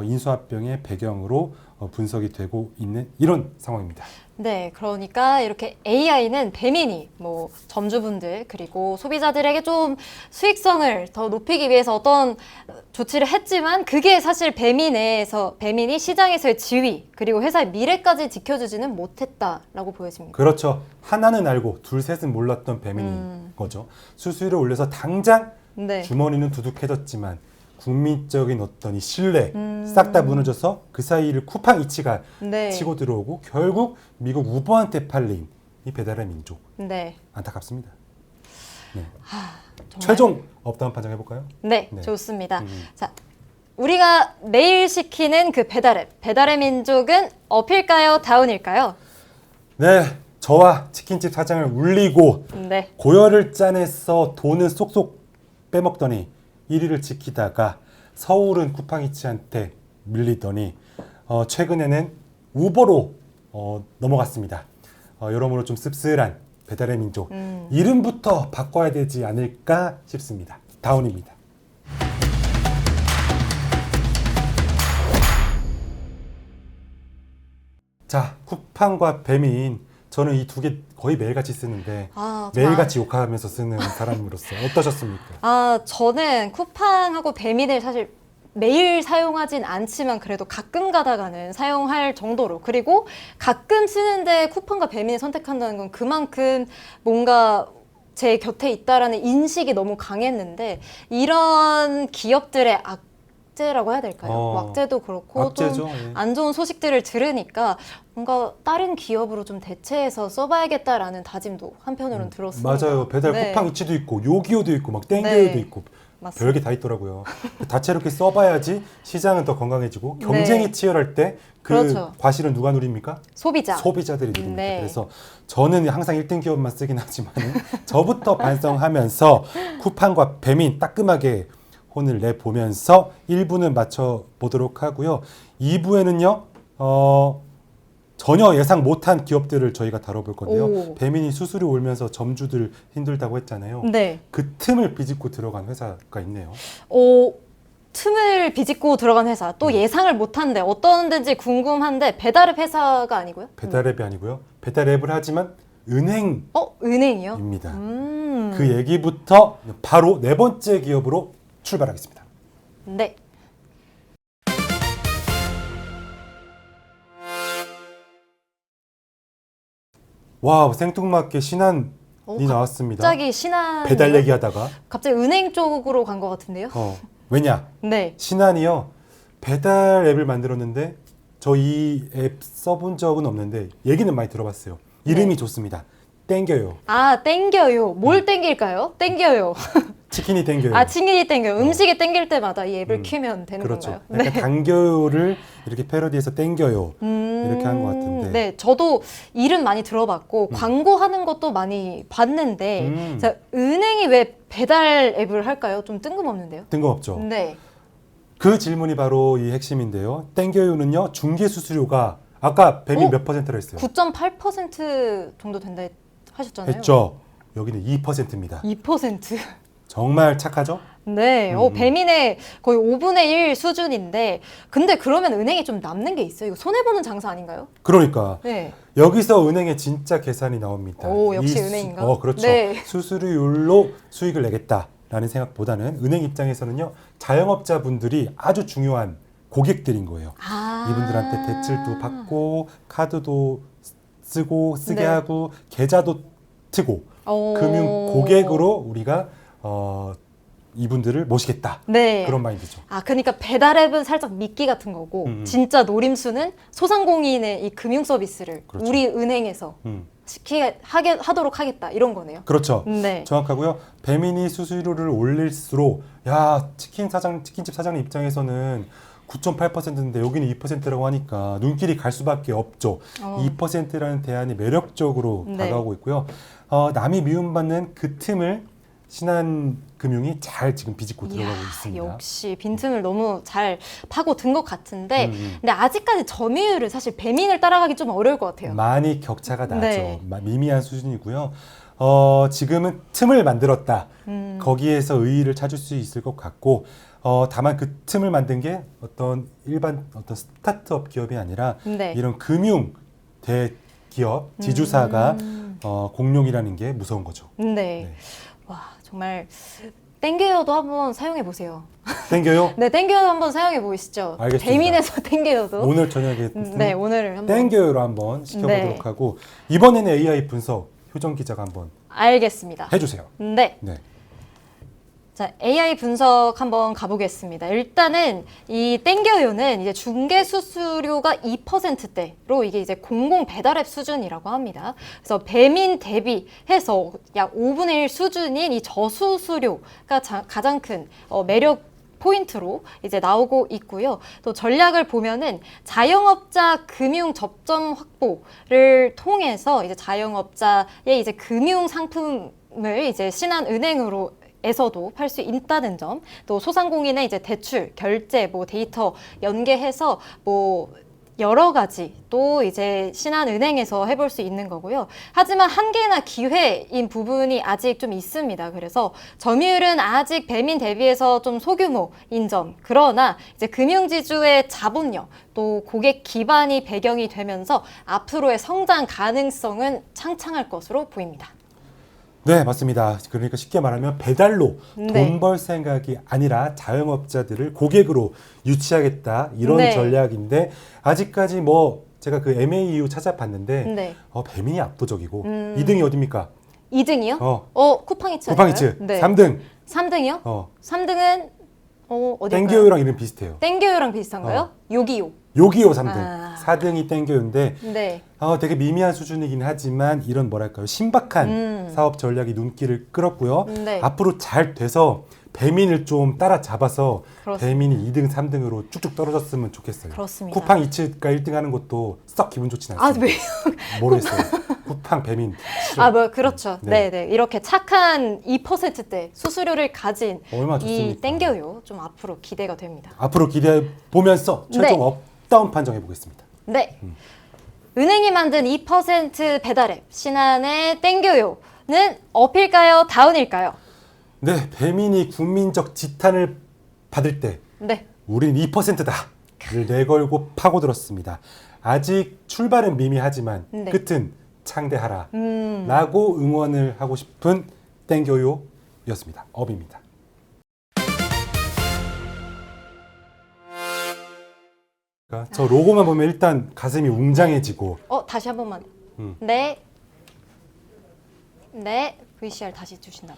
인수합병의 배경으로 분석이 되고 있는 이런 상황입니다. 네, 그러니까 이렇게 AI는 배민이 뭐 점주분들 그리고 소비자들에게 좀 수익성을 더 높이기 위해서 어떤 조치를 했지만 그게 사실 배민이 시장에서의 지위 그리고 회사의 미래까지 지켜주지는 못했다라고 보여집니다. 그렇죠. 하나는 알고 둘 셋은 몰랐던 배민인 거죠. 수수료를 올려서 당장 네. 주머니는 두둑해졌지만 국민적인 어떤 이 신뢰 싹 다 무너져서 그 사이를 쿠팡 이츠가 네. 치고 들어오고 결국 미국 우버한테 팔린 이 배달의 민족. 네. 안타깝습니다. 네. 정말. 최종 업다운 판정 해볼까요? 네, 네. 좋습니다. 자, 우리가 매일 시키는 그 배달의 민족은 업일까요? 다운일까요? 네, 저와 치킨집 사장을 울리고 네. 고열을 짜내서 돈은 쏙쏙 빼먹더니 1위를 지키다가 서울은 쿠팡이츠한테 밀리더니 최근에는 우버로 넘어갔습니다. 여러모로 좀 씁쓸한 배달의 민족 이름부터 바꿔야 되지 않을까 싶습니다. 다운입니다. 자, 쿠팡과 배민 저는 이 두 개 거의 매일같이 쓰는데 매일같이 욕하면서 쓰는 사람으로서 어떠셨습니까? 저는 쿠팡하고 배민을 사실 매일 사용하진 않지만 그래도 가끔 가다가는 사용할 정도로 그리고 가끔 쓰는데 쿠팡과 배민을 선택한다는 건 그만큼 뭔가 제 곁에 있다라는 인식이 너무 강했는데 이런 기업들의 악재라고 해야 될까요? 악재도 그렇고 악재죠, 좀 예. 안 좋은 소식들을 들으니까 뭔가 다른 기업으로 좀 대체해서 써봐야겠다라는 다짐도 한편으로는 들었습니다. 맞아요. 배달 네. 쿠팡 이츠도 있고 요기요도 있고 막 땡겨요도 네. 있고 맞습니다. 별게 다 있더라고요. 다채롭게 써봐야지 시장은 더 건강해지고 경쟁이 네. 치열할 때 그 그렇죠. 과실은 누가 누립니까? 소비자. 소비자들이 누립니다. 네. 그래서 저는 항상 1등 기업만 쓰긴 하지만 저부터 반성하면서 쿠팡과 배민 따끔하게 혼을 내보면서 1부는 맞춰보도록 하고요. 2부에는요. 전혀 예상 못한 기업들을 저희가 다뤄볼 건데요. 오. 배민이 수수료 올면서 점주들 힘들다고 했잖아요. 네. 그 틈을 비집고 들어간 회사가 있네요. 틈을 비집고 들어간 회사. 또 예상을 못한데 어떤 데인지 궁금한데 배달앱 회사가 아니고요? 배달앱이 아니고요. 배달앱을 하지만 은행입니다. 은행이요? 그 얘기부터 바로 네 번째 기업으로 출발하겠습니다. 네. 와, 생뚱맞게 신한이 나왔습니다. 갑자기 신한 배달 얘기하다가 갑자기 은행 쪽으로 간 것 같은데요? 왜냐? 네. 신한이요. 배달 앱을 만들었는데 저 이 앱 써본 적은 없는데 얘기는 많이 들어봤어요. 이름이 네. 좋습니다. 땡겨요. 아, 땡겨요. 뭘 땡길까요? 땡겨요. 치킨이 땡겨요. 아, 치킨이 땡겨요. 음식이 땡길 때마다 이 앱을 키면 되는 그렇죠. 건가요? 약간 당겨요를 이렇게 패러디해서 땡겨요. 이렇게 한 것 같은데. 네, 저도 이름 많이 들어봤고 광고하는 것도 많이 봤는데 자, 은행이 왜 배달 앱을 할까요? 좀 뜬금없는데요. 뜬금없죠. 네. 그 질문이 바로 이 핵심인데요. 땡겨요는요. 중개 수수료가 아까 배민 몇 퍼센트라 했어요? 9.8% 정도 된다 하셨잖아요. 했죠. 여기는 2%입니다. 2%. 정말 착하죠? 네, 배민의 거의 5분의 1 수준인데, 근데 그러면 은행이 좀 남는 게 있어요. 이거 손해보는 장사 아닌가요? 그러니까 네. 여기서 은행의 진짜 계산이 나옵니다. 오, 역시 이 은행인가? 그렇죠. 네. 수수료율로 수익을 내겠다라는 생각보다는 은행 입장에서는요. 자영업자분들이 아주 중요한 고객들인 거예요. 아. 이분들한테 대출도 받고 카드도 쓰게 네. 하고 계좌도 트고 금융 고객으로 우리가 이분들을 모시겠다. 네. 그런 마인드죠. 아, 그러니까 배달앱은 살짝 미끼 같은 거고, 진짜 노림수는 소상공인의 이 금융 서비스를 그렇죠. 우리 은행에서 하도록 하겠다, 이런 거네요. 그렇죠. 네. 정확하고요. 배민이 수수료를 올릴수록 치킨집 사장님 입장에서는 9.8%인데 여기는 2%라고 하니까 눈길이 갈 수밖에 없죠. 2%라는 대안이 매력적으로 네. 다가오고 있고요. 남이 미움받는 그 틈을 신한금융이 잘 지금 비집고 들어가고 있습니다. 역시 빈틈을 너무 잘 파고든 것 같은데, 근데 아직까지 점유율은 사실 배민을 따라가기 좀 어려울 것 같아요. 많이 격차가 나죠. 네. 미미한 수준이고요. 지금은 틈을 만들었다. 거기에서 의의를 찾을 수 있을 것 같고, 다만 그 틈을 만든 게 어떤 스타트업 기업이 아니라 네. 이런 금융 대기업 지주사가 공룡이라는 게 무서운 거죠. 네. 와, 정말 땡겨요도 한번 사용해 보세요. 땡겨요? 네, 땡겨요 한번 사용해 보시죠. 알겠습니다. 배민에서 땡겨요도. 오늘 저녁에 네, 오늘 한번. 땡겨요로 한번 시켜보도록 네. 하고 이번에는 AI 분석 효정 기자가 한번 알겠습니다. 해주세요. 네. 네. 자, AI 분석 한번 가보겠습니다. 일단은 이 땡겨요는 이제 중개 수수료가 2%대로 이게 이제 공공 배달앱 수준이라고 합니다. 그래서 배민 대비해서 약 5분의 1 수준인 이 저수수료가 가장 큰 매력 포인트로 이제 나오고 있고요. 또 전략을 보면은 자영업자 금융 접점 확보를 통해서 이제 자영업자의 이제 금융 상품을 이제 신한은행으로 에서도 팔 수 있다는 점, 또 소상공인의 이제 대출, 결제, 뭐 데이터 연계해서 뭐 여러 가지 또 이제 신한은행에서 해볼 수 있는 거고요. 하지만 한계나 기회인 부분이 아직 좀 있습니다. 그래서 점유율은 아직 배민 대비해서 좀 소규모인 점. 그러나 이제 금융지주의 자본력, 또 고객 기반이 배경이 되면서 앞으로의 성장 가능성은 창창할 것으로 보입니다. 네, 맞습니다. 그러니까 쉽게 말하면 배달로 네. 돈 벌 생각이 아니라 자영업자들을 고객으로 유치하겠다 이런 네. 전략인데 아직까지 뭐 제가 그 MAU 찾아봤는데 네. 배민이 압도적이고 2등이 어딥니까? 2등이요? 쿠팡이츠. 쿠팡이츠. 아닐까요? 네. 3등. 3등이요? 3등은 어디일까요? 땡겨요랑 이름 비슷해요. 땡겨요랑 비슷한가요? 요기요. 요기요 3등. 아. 4등이 땡겨요인데 네. 되게 미미한 수준이긴 하지만 이런 뭐랄까요 신박한 사업 전략이 눈길을 끌었고요. 네. 앞으로 잘 돼서 배민을 좀 따라잡아서 그렇습니다. 배민이 2등, 3등으로 쭉쭉 떨어졌으면 좋겠어요. 그렇습니다. 쿠팡 이츠가 1등 하는 것도 썩 기분 좋진 아, 않습니다. 왜? 모르겠어요. 쿠팡 배민 싫어. 아, 뭐 그렇죠. 네. 네, 네. 이렇게 착한 2%대 수수료를 가진 얼마나 이 좋습니까? 땡겨요. 좀 앞으로 기대가 됩니다. 앞으로 기대해 보면서 최종 네. 업다운 판정해 보겠습니다. 네. 은행이 만든 2% 배달앱 신한의 땡겨요는 업일까요? 다운일까요? 네, 배민이 국민적 지탄을 받을 때 네. 우린 2%다를 내걸고 파고들었습니다. 아직 출발은 미미하지만 네. 끝은 창대하라 라고 응원을 하고 싶은 땡겨요였습니다. 업입니다. 저 로고만 보면 일단 가슴이 웅장해지고 다시 한 번만. 음. 네. 네. VCR 다시 주신다.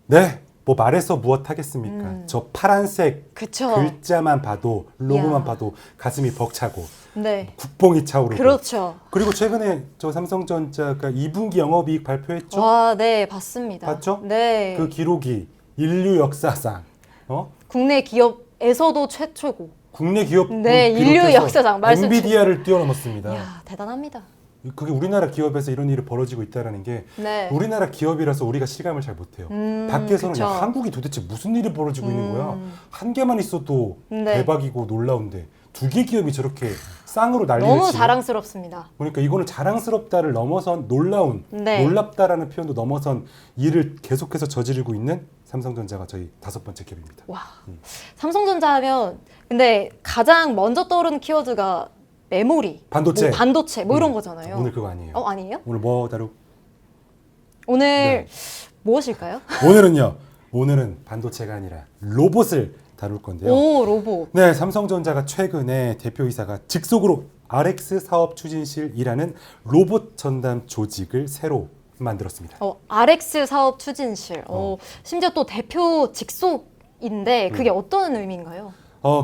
네, 뭐 말해서 무엇 하겠습니까? 저 파란색 그쵸. 글자만 봐도 로고만 이야. 봐도 가슴이 벅차고 네. 국뽕이 차오르고 그렇죠. 그리고 최근에 저 삼성전자가 2분기 영업이익 발표했죠. 와, 네, 봤습니다. 봤죠? 네. 그 기록이 인류 역사상 국내 기업에서도 최초고. 국내 기업 네, 인류 역사상 말씀 엔비디아를 뛰어넘었습니다. 이야, 대단합니다. 그게 우리나라 기업에서 이런 일이 벌어지고 있다는 게 네. 우리나라 기업이라서 우리가 실감을 잘 못해요. 밖에서는 그쵸. 야, 한국이 도대체 무슨 일이 벌어지고 있는 거야? 한 개만 있어도 네. 대박이고 놀라운데 두 개 기업이 저렇게 쌍으로 난리를 너무 치는 자랑스럽습니다. 그러니까 이거는 자랑스럽다를 넘어선 놀라운, 네. 놀랍다라는 표현도 넘어선 일을 계속해서 저지르고 있는 삼성전자가 저희 5번째 기업입니다. 와, 삼성전자 하면 근데 가장 먼저 떠오르는 키워드가 메모리, 반도체. 뭐 반도체 뭐 이런 거잖아요. 오늘 그거 아니에요. 아니에요? 오늘 뭐 다루? 오늘 네. 무엇일까요? 오늘은 반도체가 아니라 로봇을 다룰 건데요. 오, 로봇. 네, 삼성전자가 최근에 대표이사가 즉석으로 RX 사업 추진실이라는 로봇 전담 조직을 새로 만들었습니다. RX 사업 추진실. 심지어 또 대표 직속인데 그게 어떤 의미인가요?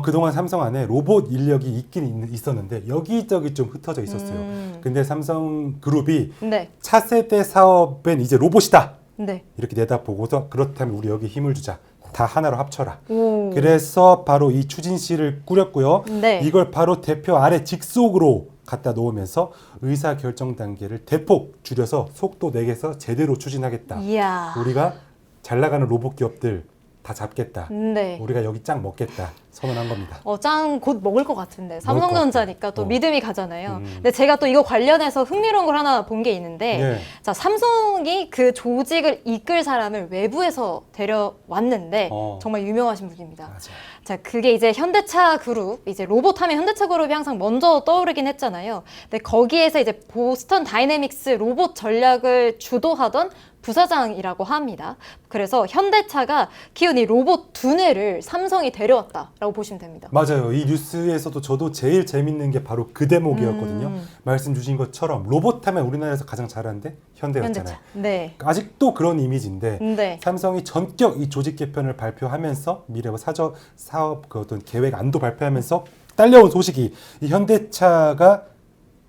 그동안 삼성 안에 로봇 인력이 있긴 있었는데 여기저기 좀 흩어져 있었어요. 근데 삼성그룹이 네. 차세대 사업엔 이제 로봇이다. 네. 이렇게 내다보고서 그렇다면 우리 여기 힘을 주자. 다 하나로 합쳐라. 오. 그래서 바로 이 추진실을 꾸렸고요. 네. 이걸 바로 대표 아래 직속으로 갖다 놓으면서 의사결정 단계를 대폭 줄여서 속도 내게서 제대로 추진하겠다. 이야. 우리가 잘 나가는 로봇 기업들 다 잡겠다. 네. 우리가 여기 짱 먹겠다. 선언한 겁니다. 짱 곧 먹을 것 같은데 삼성전자니까 또 믿음이 가잖아요. 근데 제가 또 이거 관련해서 흥미로운 걸 하나 본 게 있는데 네. 자, 삼성이 그 조직을 이끌 사람을 외부에서 데려왔는데 정말 유명하신 분입니다. 맞아. 자, 그게 이제 현대차 그룹, 이제 로봇 하면 현대차 그룹이 항상 먼저 떠오르긴 했잖아요. 근데 거기에서 이제 보스턴 다이내믹스 로봇 전략을 주도하던 부사장이라고 합니다. 그래서 현대차가 키운 이 로봇 두뇌를 삼성이 데려왔다라고 보시면 됩니다. 맞아요. 이 뉴스에서도 저도 제일 재밌는 게 바로 그 대목이었거든요. 말씀 주신 것처럼 로봇 하면 우리나라에서 가장 잘하는데 현대였잖아요. 현대차. 네. 아직도 그런 이미지인데 네. 삼성이 전격 이 조직 개편을 발표하면서 미래와 사업 그 어떤 계획 안도 발표하면서 딸려온 소식이 이 현대차가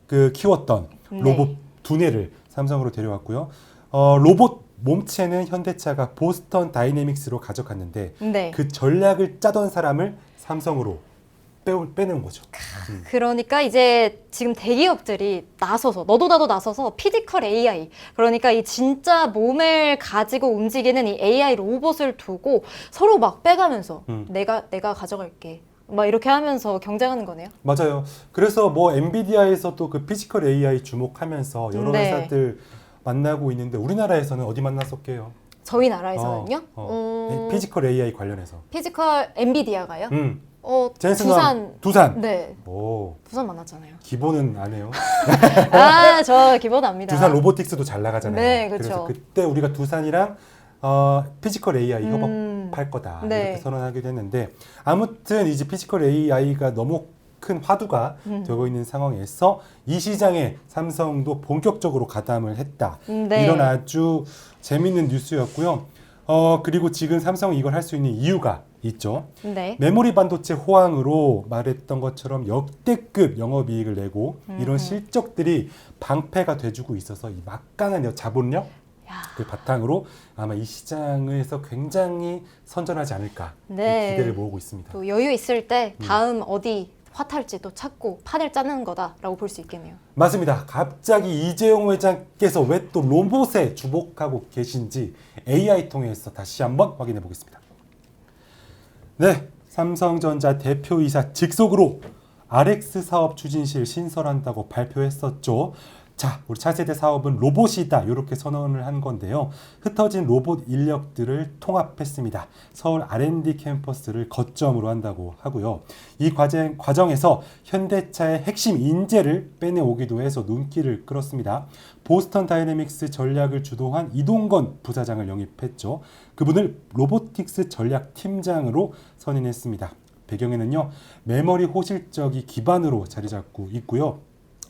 그 키웠던 로봇 두뇌를 삼성으로 데려왔고요. 로봇 몸체는 현대차가 보스턴 다이내믹스로 가져갔는데 네. 그 전략을 짜던 사람을 삼성으로 빼는 거죠. 그러니까 이제 지금 대기업들이 나서서 너도 나도 나서서 피지컬 AI 그러니까 이 진짜 몸을 가지고 움직이는 이 AI 로봇을 두고 서로 막 빼가면서 내가 가져갈게 막 이렇게 하면서 경쟁하는 거네요. 맞아요. 그래서 뭐 엔비디아에서도 그 피지컬 AI 주목하면서 여러 네. 회사들 만나고 있는데 우리나라에서는 어디 만났었게요? 저희 나라에서는요? 피지컬 AI 관련해서. 피지컬 엔비디아가요? 두산. 네. 오, 부산 만났잖아요. 기본은 안 해요. 저 기본 압니다. 두산 로보틱스도 잘 나가잖아요. 네, 그래서 그렇죠. 그때 우리가 두산이랑 피지컬 AI 협업할 거다 네. 이렇게 선언하기도 했는데 아무튼 이제 피지컬 AI가 너무 큰 화두가 되고 있는 상황에서 이 시장에 삼성도 본격적으로 가담을 했다. 네. 이런 아주 재밌는 뉴스였고요. 그리고 지금 삼성이 이걸 할 수 있는 이유가 있죠. 네. 메모리 반도체 호황으로 말했던 것처럼 역대급 영업이익을 내고 이런 실적들이 방패가 돼주고 있어서 이 막강한 자본력 그 바탕으로 아마 이 시장에서 굉장히 선전하지 않을까 네. 기대를 모으고 있습니다. 또 여유 있을 때 다음 어디 핫할지 또 찾고 판을 짜는 거다라고 볼 수 있겠네요. 맞습니다. 갑자기 이재용 회장께서 왜 또 로봇에 주목하고 계신지 AI 통해서 다시 한번 확인해 보겠습니다. 네, 삼성전자 대표이사 직속으로 RX 사업 추진실 신설한다고 발표했었죠. 자, 우리 차세대 사업은 로봇이다 이렇게 선언을 한 건데요. 흩어진 로봇 인력들을 통합했습니다. 서울 R&D 캠퍼스를 거점으로 한다고 하고요. 이 과정에서 현대차의 핵심 인재를 빼내오기도 해서 눈길을 끌었습니다. 보스턴 다이내믹스 전략을 주도한 이동건 부사장을 영입했죠. 그분을 로보틱스 전략팀장으로 선임했습니다. 배경에는요, 메모리 호실적이 기반으로 자리 잡고 있고요.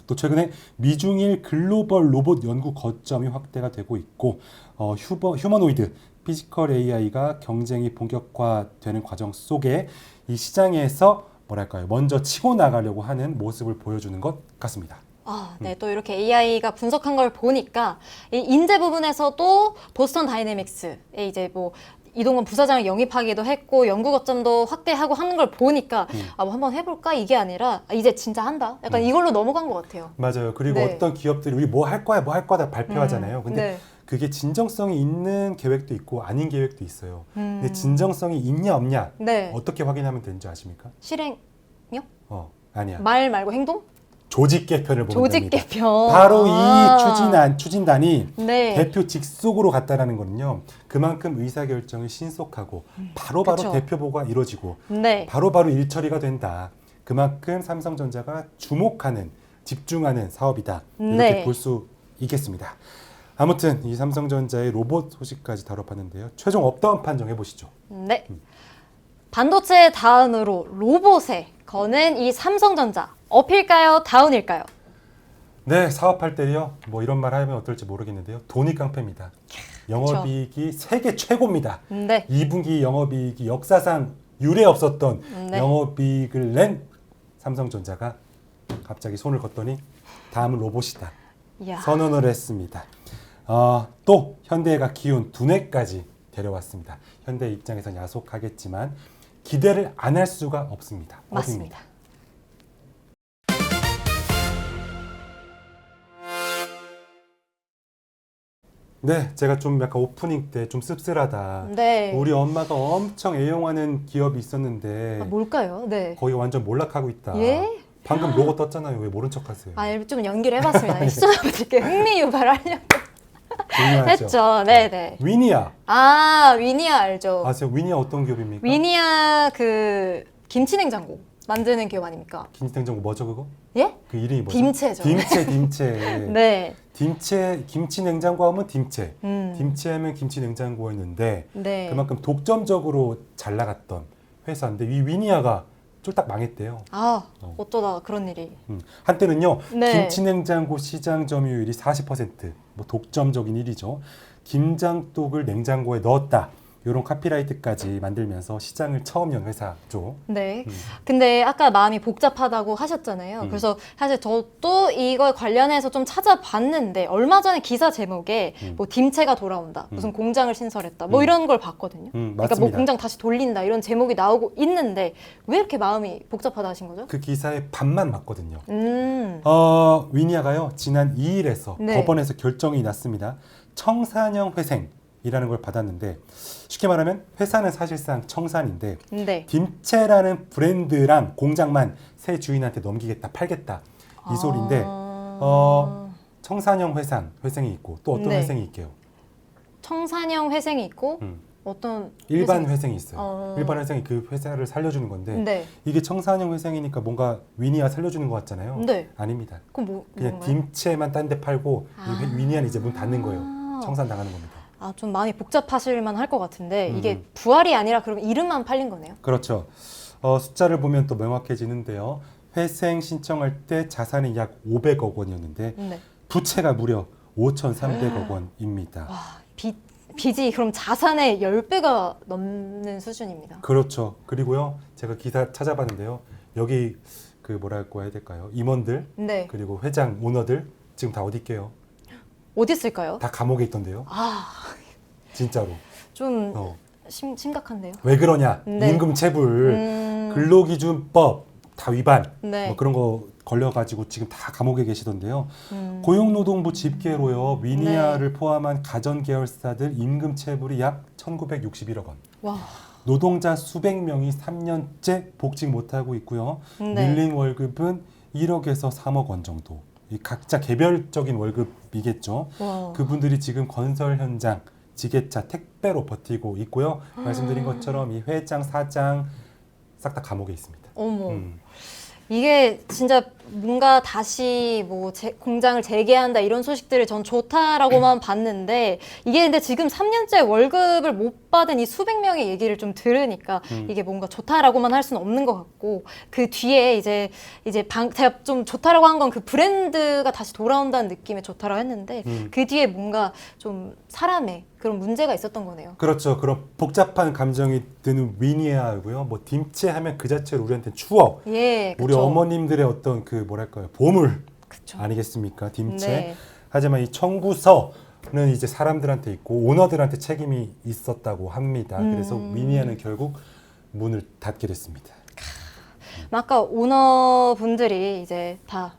또 최근에 미중일 글로벌 로봇 연구 거점이 확대가 되고 있고 휴머노이드, 피지컬 AI가 경쟁이 본격화되는 과정 속에 이 시장에서 뭐랄까요, 먼저 치고 나가려고 하는 모습을 보여주는 것 같습니다. 네, 또 이렇게 AI가 분석한 걸 보니까 이 인재 부분에서도 보스턴 다이내믹스에 이제 뭐 이동건 부사장을 영입하기도 했고 연구 거점도 확대하고 하는 걸 보니까 뭐 한번 해볼까 이게 아니라 이제 진짜 한다. 약간 이걸로 넘어간 것 같아요. 맞아요. 그리고 네. 어떤 기업들이 우리 뭐 할 거야, 뭐 할 거다 발표하잖아요. 근데 네. 그게 진정성이 있는 계획도 있고 아닌 계획도 있어요. 근데 진정성이 있냐 없냐 네. 어떻게 확인하면 되는지 아십니까? 실행요? 아니야. 말 말고 행동? 조직 개편을 보면 조직 됩니다. 개편. 바로 이 추진단이 네. 대표 직속으로 갔다라는 거는요. 그만큼 의사결정이 신속하고 바로바로 그쵸. 대표 보고가 이루어지고 네. 바로바로 일처리가 된다. 그만큼 삼성전자가 주목하는 집중하는 사업이다. 이렇게 네. 볼 수 있겠습니다. 아무튼 이 삼성전자의 로봇 소식까지 다뤄봤는데요. 최종 업다운 판정 해보시죠. 네. 반도체 다운으로 로봇에 거는 이 삼성전자 업일까요? 다운일까요? 네, 사업할 때요. 뭐 이런 말 하면 어떨지 모르겠는데요. 돈이 깡패입니다. 영업이익이 세계 최고입니다. 네. 2분기 영업이익이 역사상 유례 없었던 네. 영업이익을 낸 삼성전자가 갑자기 손을 걷더니 다음은 로봇이다. 이야. 선언을 했습니다. 또 현대가 키운 두뇌까지 데려왔습니다. 현대 입장에선 야속하겠지만 기대를 안 할 수가 없습니다. 맞습니다. 네, 제가 좀 약간 오프닝 때 좀 씁쓸하다. 네. 우리 엄마가 엄청 애용하는 기업이 있었는데 뭘까요? 네. 거의 완전 몰락하고 있다. 예? 방금 로고 떴잖아요. 왜 모른 척하세요? 좀 연기를 해봤습니다. 시청자분들께 흥미 유발하려고 중요하죠. 했죠. 네네. 위니아 위니아 알죠? 아세요? 위니아 어떤 기업입니까? 위니아 그 김치냉장고 만드는 기업 아닙니까? 김치냉장고 뭐죠 그거? 예? 그 이름이 뭐죠? 딤체죠. 딤체. 네. 딤체 김치냉장고 하면 딤체. 음. 딤체 하면 김치냉장고였는데 네. 그만큼 독점적으로 잘 나갔던 회사인데 이 위니아가 쫄딱 망했대요. 어쩌다 그런 일이. 한때는요. 네. 김치냉장고 시장 점유율이 40%, 뭐 독점적인 일이죠. 김장독을 냉장고에 넣었다. 이런 카피라이트까지 만들면서 시장을 처음 연 회사죠. 네. 근데 아까 마음이 복잡하다고 하셨잖아요. 그래서 사실 저도 이걸 관련해서 좀 찾아봤는데 얼마 전에 기사 제목에 뭐 딤체가 돌아온다. 무슨 공장을 신설했다. 뭐 이런 걸 봤거든요. 그러니까 뭐 맞습니다. 공장 다시 돌린다. 이런 제목이 나오고 있는데 왜 이렇게 마음이 복잡하다 하신 거죠? 그 기사의 반만 맞거든요. 음. 위니아가요. 지난 2일에서 네. 법원에서 결정이 났습니다. 청산형 회생이라는 걸 받았는데 쉽게 말하면 회사는 사실상 청산인데 네. 딤체라는 브랜드랑 공장만 새 주인한테 넘기겠다, 팔겠다 이 소리인데 청산형 회생이 있고 또 어떤 네. 회생이 있게요? 청산형 회생이 있고 어떤 일반 회생이 회생이 있어요. 일반 회생이 그 회사를 살려주는 건데 네. 이게 청산형 회생이니까 뭔가 위니아 살려주는 것 같잖아요. 네. 아닙니다. 그럼 그냥 뭔가요? 딤체만 딴 데 팔고 위니아는 이제 문 닫는 거예요. 청산 당하는 겁니다. 좀 마음이 복잡하실만 할 것 같은데 이게 부활이 아니라 그럼 이름만 팔린 거네요? 그렇죠. 숫자를 보면 또 명확해지는데요. 회생 신청할 때 자산이 약 500억 원이었는데 네. 부채가 무려 5,300억 원입니다. 와, 빚이 그럼 자산의 10배가 넘는 수준입니다. 그렇죠. 그리고요, 제가 기사 찾아봤는데요. 여기 그 뭐랄까 해야 될까요? 임원들, 네. 그리고 회장, 오너들 지금 다 어디 있게요? 어디 있을까요? 다 감옥에 있던데요. 아, 진짜로. 좀 어. 심각한데요. 왜 그러냐? 네. 임금체불, 근로기준법 다 위반, 네. 뭐 그런 거 걸려가지고 지금 다 감옥에 계시던데요. 고용노동부 집계로요, 위니아를 포함한 가전계열사들 임금체불이 약 1,961억 원. 와. 노동자 수백 명이 3년째 복직 못하고 있고요. 네. 밀린 월급은 1억에서 3억 원 정도. 이 각자 개별적인 월급이겠죠. 와. 그분들이 지금 건설 현장, 지게차, 택배로 버티고 있고요. 말씀드린 것처럼 이 회장, 사장 싹 다 감옥에 있습니다. 어머. 이게 진짜 뭔가 다시 뭐 공장을 재개한다 이런 소식들을 전 좋다라고만 봤는데 이게 근데 지금 3년째 월급을 못 받은 이 수백 명의 얘기를 좀 들으니까 이게 뭔가 좋다라고만 할 수는 없는 것 같고 그 뒤에 이제 제가 좀 좋다라고 한 건 그 브랜드가 다시 돌아온다는 느낌의 좋다라고 했는데 그 뒤에 뭔가 좀 사람의 그런 문제가 있었던 거네요. 그렇죠. 그런 복잡한 감정이 드는 위니아고요. 뭐 딤체 하면 그 자체로 우리한테 추억. 예, 우리 그쵸. 어머님들의 어떤 그 뭐랄까요, 보물 그쵸. 아니겠습니까? 딤체. 네. 하지만 이 청구서는 이제 사람들한테 있고 오너들한테 책임이 있었다고 합니다. 그래서 위니아는 결국 문을 닫게 됐습니다. 아까 오너분들이 이제 다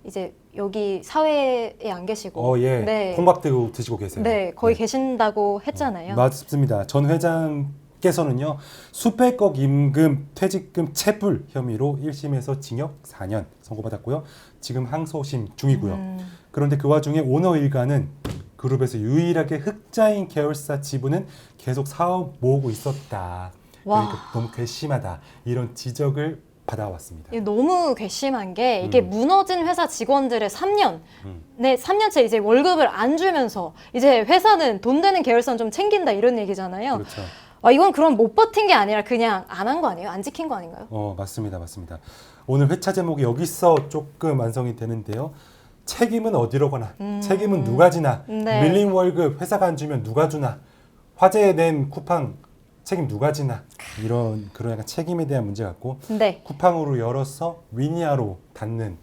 이제 여기 사회에 안 계시고 예. 네. 콩밥 들고 드시고 계세요. 네, 거의 계신다고 했잖아요. 맞습니다. 전 회장께서는요, 수백억 임금 퇴직금 체불 혐의로 1심에서 징역 4년 선고받았고요. 지금 항소심 중이고요. 그런데 그 와중에 오너 일가는 그룹에서 유일하게 흑자인 계열사 지분은 계속 사업 모으고 있었다. 와. 그러니까 너무 괘씸하다. 이런 지적을 받아왔습니다. 이게 너무 괘씸한 게 이게 무너진 회사 직원들의 3년, 네, 3년째 이제 월급을 안 주면서 이제 회사는 돈 되는 계열사는 좀 챙긴다 이런 얘기잖아요. 그렇죠. 이건 그럼 못 버틴 게 아니라 그냥 안 한 거 아니에요? 안 지킨 거 아닌가요? 맞습니다. 맞습니다. 오늘 회차 제목이 여기서 조금 완성이 되는데요. 책임은 어디로 가나? 책임은 누가 지나? 네. 밀린 월급 회사가 안 주면 누가 주나? 화재 낸 쿠팡 책임 누가 지나? 그런 약간 책임에 대한 문제 같고 네. 쿠팡으로 열어서 위니아로 닫는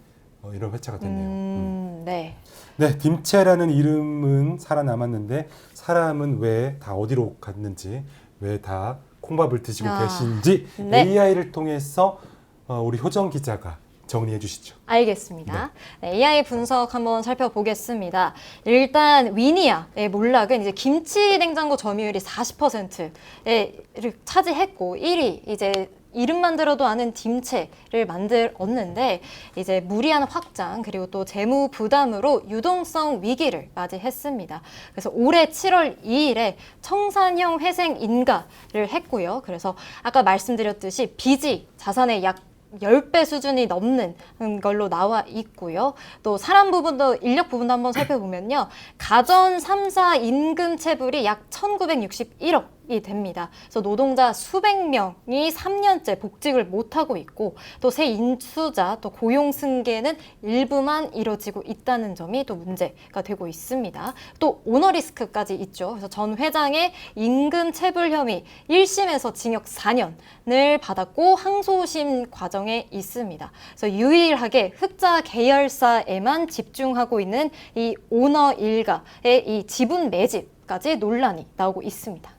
이런 회차가 됐네요. 네. 네, 딤체라는 이름은 살아남았는데 사람은 왜 다 어디로 갔는지, 왜 다 콩밥을 드시고 계신지 네. AI를 통해서 우리 효정 기자가 정리해 주시죠. 알겠습니다. 네, AI 분석 한번 살펴보겠습니다. 일단 위니아의 몰락은 이제 김치 냉장고 점유율이 40%를 차지했고 1위 이제 이름만 들어도 아는 딤체를 만들었는데 이제 무리한 확장 그리고 또 재무 부담으로 유동성 위기를 맞이했습니다. 그래서 올해 7월 2일에 청산형 회생 인가를 했고요. 그래서 아까 말씀드렸듯이 빚이 자산의 약 10배 수준이 넘는 걸로 나와 있고요. 또 사람 부분도 인력 부분도 한번 살펴보면요. 가전 3사 임금 체불이 약 1,961억이 됩니다. 그래서 노동자 수백 명이 3년째 복직을 못하고 있고 또 새 인수자 또 고용 승계는 일부만 이뤄지고 있다는 점이 또 문제가 되고 있습니다. 또 오너 리스크까지 있죠. 그래서 전 회장의 임금 체불 혐의 1심에서 징역 4년을 받았고 항소심 과정에 있습니다. 그래서 유일하게 흑자 계열사에만 집중하고 있는 이 오너 일가의 이 지분 매집까지 논란이 나오고 있습니다.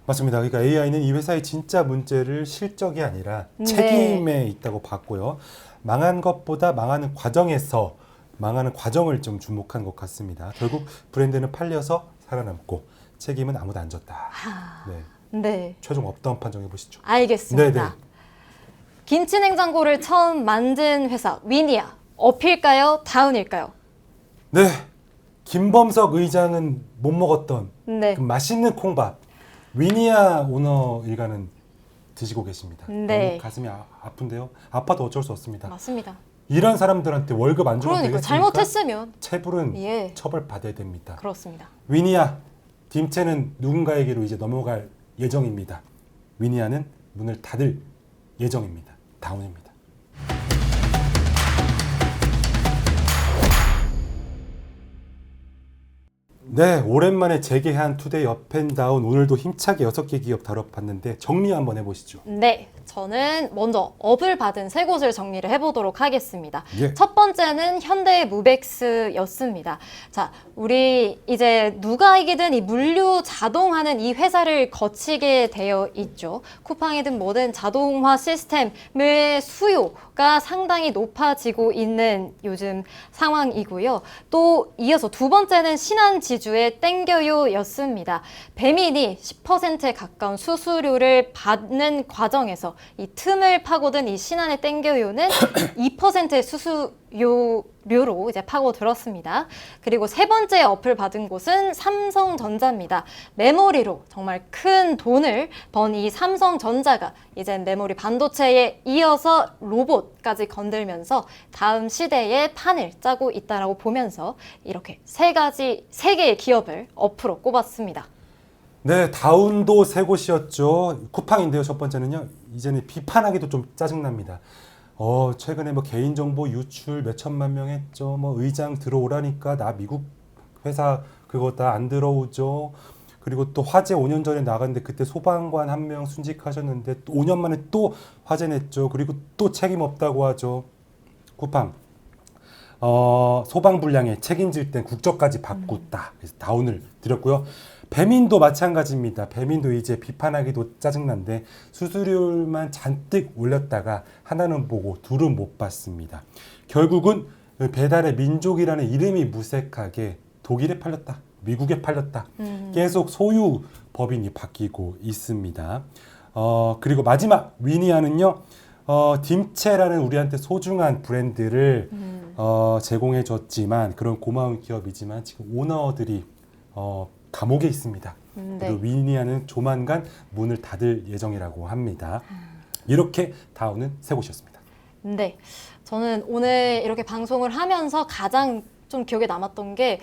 맞습니다. 그러니까 AI는 이 회사의 진짜 문제를 실적이 아니라 네. 책임에 있다고 봤고요. 망한 것보다 망하는 과정에서 망하는 과정을 좀 주목한 것 같습니다. 결국 브랜드는 팔려서 살아남고 책임은 아무도 안 졌다. 네. 네. 최종 업다운 판정해 보시죠. 알겠습니다. 네네. 김치 냉장고를 처음 만든 회사 위니아 업일까요? 다운일까요? 네. 김범석 의장은 못 먹었던 네. 그 맛있는 콩밥 위니아 오너 일가는 드시고 계십니다. 네. 너무 가슴이 아픈데요. 아파도 어쩔 수 없습니다. 맞습니다. 이런 사람들한테 월급 안 주면 그러니까 되겠습니까? 잘못했으면 체불은 예. 처벌받아야 됩니다. 그렇습니다. 위니아, 딤체는 누군가에게로 이제 넘어갈 예정입니다. 위니아는 문을 닫을 예정입니다. 다운입니다. 네, 오랜만에 재개한 투데이 업앤다운 오늘도 힘차게 6개 기업 다뤄봤는데 정리 한번 해보시죠. 네, 저는 먼저 업을 받은 세 곳을 정리를 해보도록 하겠습니다. 예. 첫 번째는 현대무벡스였습니다. 자, 우리 이제 누가 이기든 이 물류 자동화는 이 회사를 거치게 되어 있죠. 쿠팡이든 뭐든 자동화 시스템의 수요가 상당히 높아지고 있는 요즘 상황이고요. 또 이어서 두 번째는 신한지주의 땡겨요였습니다. 배민이 10%에 가까운 수수료를 받는 과정에서 이 틈을 파고든 이 신한의 땡겨요는 2%의 수수료로 이제 파고들었습니다. 그리고 세 번째 어플 받은 곳은 삼성전자입니다. 메모리로 정말 큰 돈을 번 이 삼성전자가 이제 메모리 반도체에 이어서 로봇까지 건들면서 다음 시대의 판을 짜고 있다라고 보면서 이렇게 세 개의 기업을 업으로 꼽았습니다. 네, 다운도 세 곳이었죠. 쿠팡인데요. 첫 번째는요. 이제는 비판하기도 좀 짜증납니다. 최근에 뭐 개인정보 유출 몇 천만 명 했죠. 뭐 의장 들어오라니까 나 미국 회사 그거 다 안 들어오죠. 그리고 또 화재 5년 전에 나갔는데 그때 소방관 한 명 순직하셨는데 또 5년 만에 또 화재 냈죠. 그리고 또 책임 없다고 하죠. 쿠팡. 소방 불량에 책임질 땐 국적까지 바꿨다. 그래서 다운을 드렸고요. 배민도 마찬가지입니다. 배민도 이제 비판하기도 짜증난데 수수료만 잔뜩 올렸다가 하나는 보고 둘은 못 봤습니다. 결국은 배달의 민족이라는 이름이 무색하게 독일에 팔렸다. 미국에 팔렸다. 계속 소유 법인이 바뀌고 있습니다. 그리고 마지막 위니아는요. 딤체라는 우리한테 소중한 브랜드를 제공해줬지만 그런 고마운 기업이지만 지금 오너들이 감옥에 있습니다. 네. 그리고 위니아는 조만간 문을 닫을 예정이라고 합니다. 이렇게 다운은 세 곳이었습니다. 네, 저는 오늘 이렇게 방송을 하면서 가장 좀 기억에 남았던 게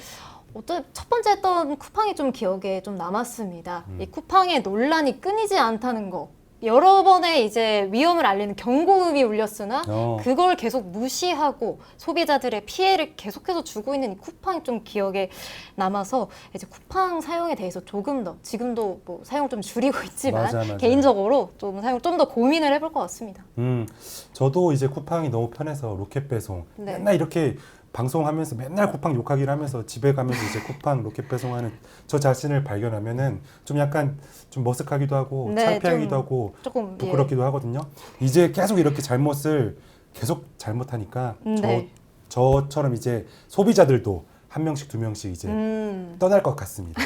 첫 번째 했던 쿠팡이 좀 기억에 좀 남았습니다. 이 쿠팡의 논란이 끊이지 않다는 거. 여러 번의 이제 위험을 알리는 경고음이 울렸으나 그걸 계속 무시하고 소비자들의 피해를 계속해서 주고 있는 이 쿠팡이 좀 기억에 남아서 이제 쿠팡 사용에 대해서 조금 더 지금도 뭐 사용을 좀 줄이고 있지만 맞아. 개인적으로 좀 사용을 좀 더 고민을 해볼 것 같습니다. 저도 이제 쿠팡이 너무 편해서 로켓 배송 네. 맨날 이렇게 방송하면서 맨날 쿠팡 욕하기를 하면서 집에 가면서 이제 쿠팡 로켓 배송하는 저 자신을 발견하면은 좀 약간 좀 머쓱하기도 하고 네, 창피하기도 하고 조금 부끄럽기도 하거든요. 이제 계속 이렇게 잘못을 계속 잘못하니까 네. 저처럼 이제 소비자들도 한 명씩 두 명씩 이제 떠날 것 같습니다.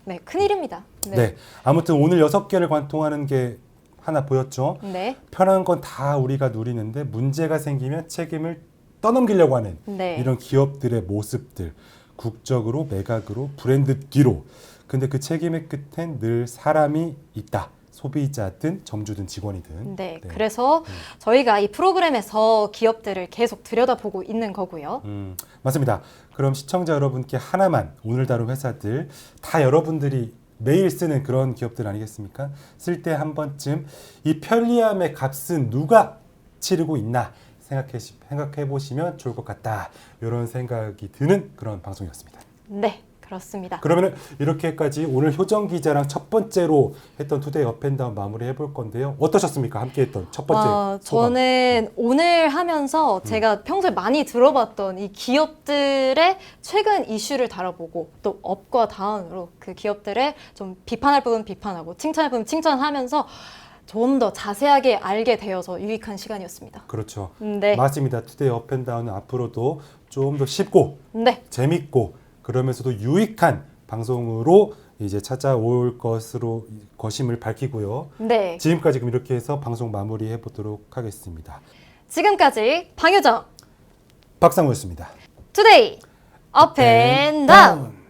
네, 큰일입니다. 네. 아무튼 오늘 6개를 관통하는 게 하나 보였죠. 네. 편한 건 다 우리가 누리는데 문제가 생기면 책임을 떠넘기려고 하는 네. 이런 기업들의 모습들, 국적으로, 매각으로, 브랜드 뒤로. 근데 그 책임의 끝엔 늘 사람이 있다. 소비자든 점주든 직원이든. 네, 그래서 저희가 이 프로그램에서 기업들을 계속 들여다보고 있는 거고요. 맞습니다. 그럼 시청자 여러분께 하나만 오늘 다룬 회사들 다 여러분들이 매일 쓰는 그런 기업들 아니겠습니까? 쓸 때 한 번쯤 이 편리함의 값은 누가 치르고 있나 생각해 보시면 좋을 것 같다. 이런 생각이 드는 그런 방송이었습니다. 네, 그렇습니다. 그러면은 이렇게까지 오늘 효정 기자랑 첫 번째로 했던 투데이 업앤다운 마무리 해볼 건데요. 어떠셨습니까? 함께했던 첫 번째 소감. 저는 오늘 하면서 제가 평소에 많이 들어봤던 이 기업들의 최근 이슈를 다뤄보고 또 업과 다운으로 그 기업들의 좀 비판할 부분 비판하고 칭찬할 부분 칭찬하면서 좀 더 자세하게 알게 되어서 유익한 시간이었습니다. 그렇죠. 네. 맞습니다. 투데이 업앤다운은 앞으로도 좀 더 쉽고 네. 재밌고 그러면서도 유익한 방송으로 이제 찾아올 것임을 밝히고요. 네. 지금까지 그럼 이렇게 해서 방송 마무리해 보도록 하겠습니다. 지금까지 방효정 박상우였습니다. 투데이 업 앤 다운.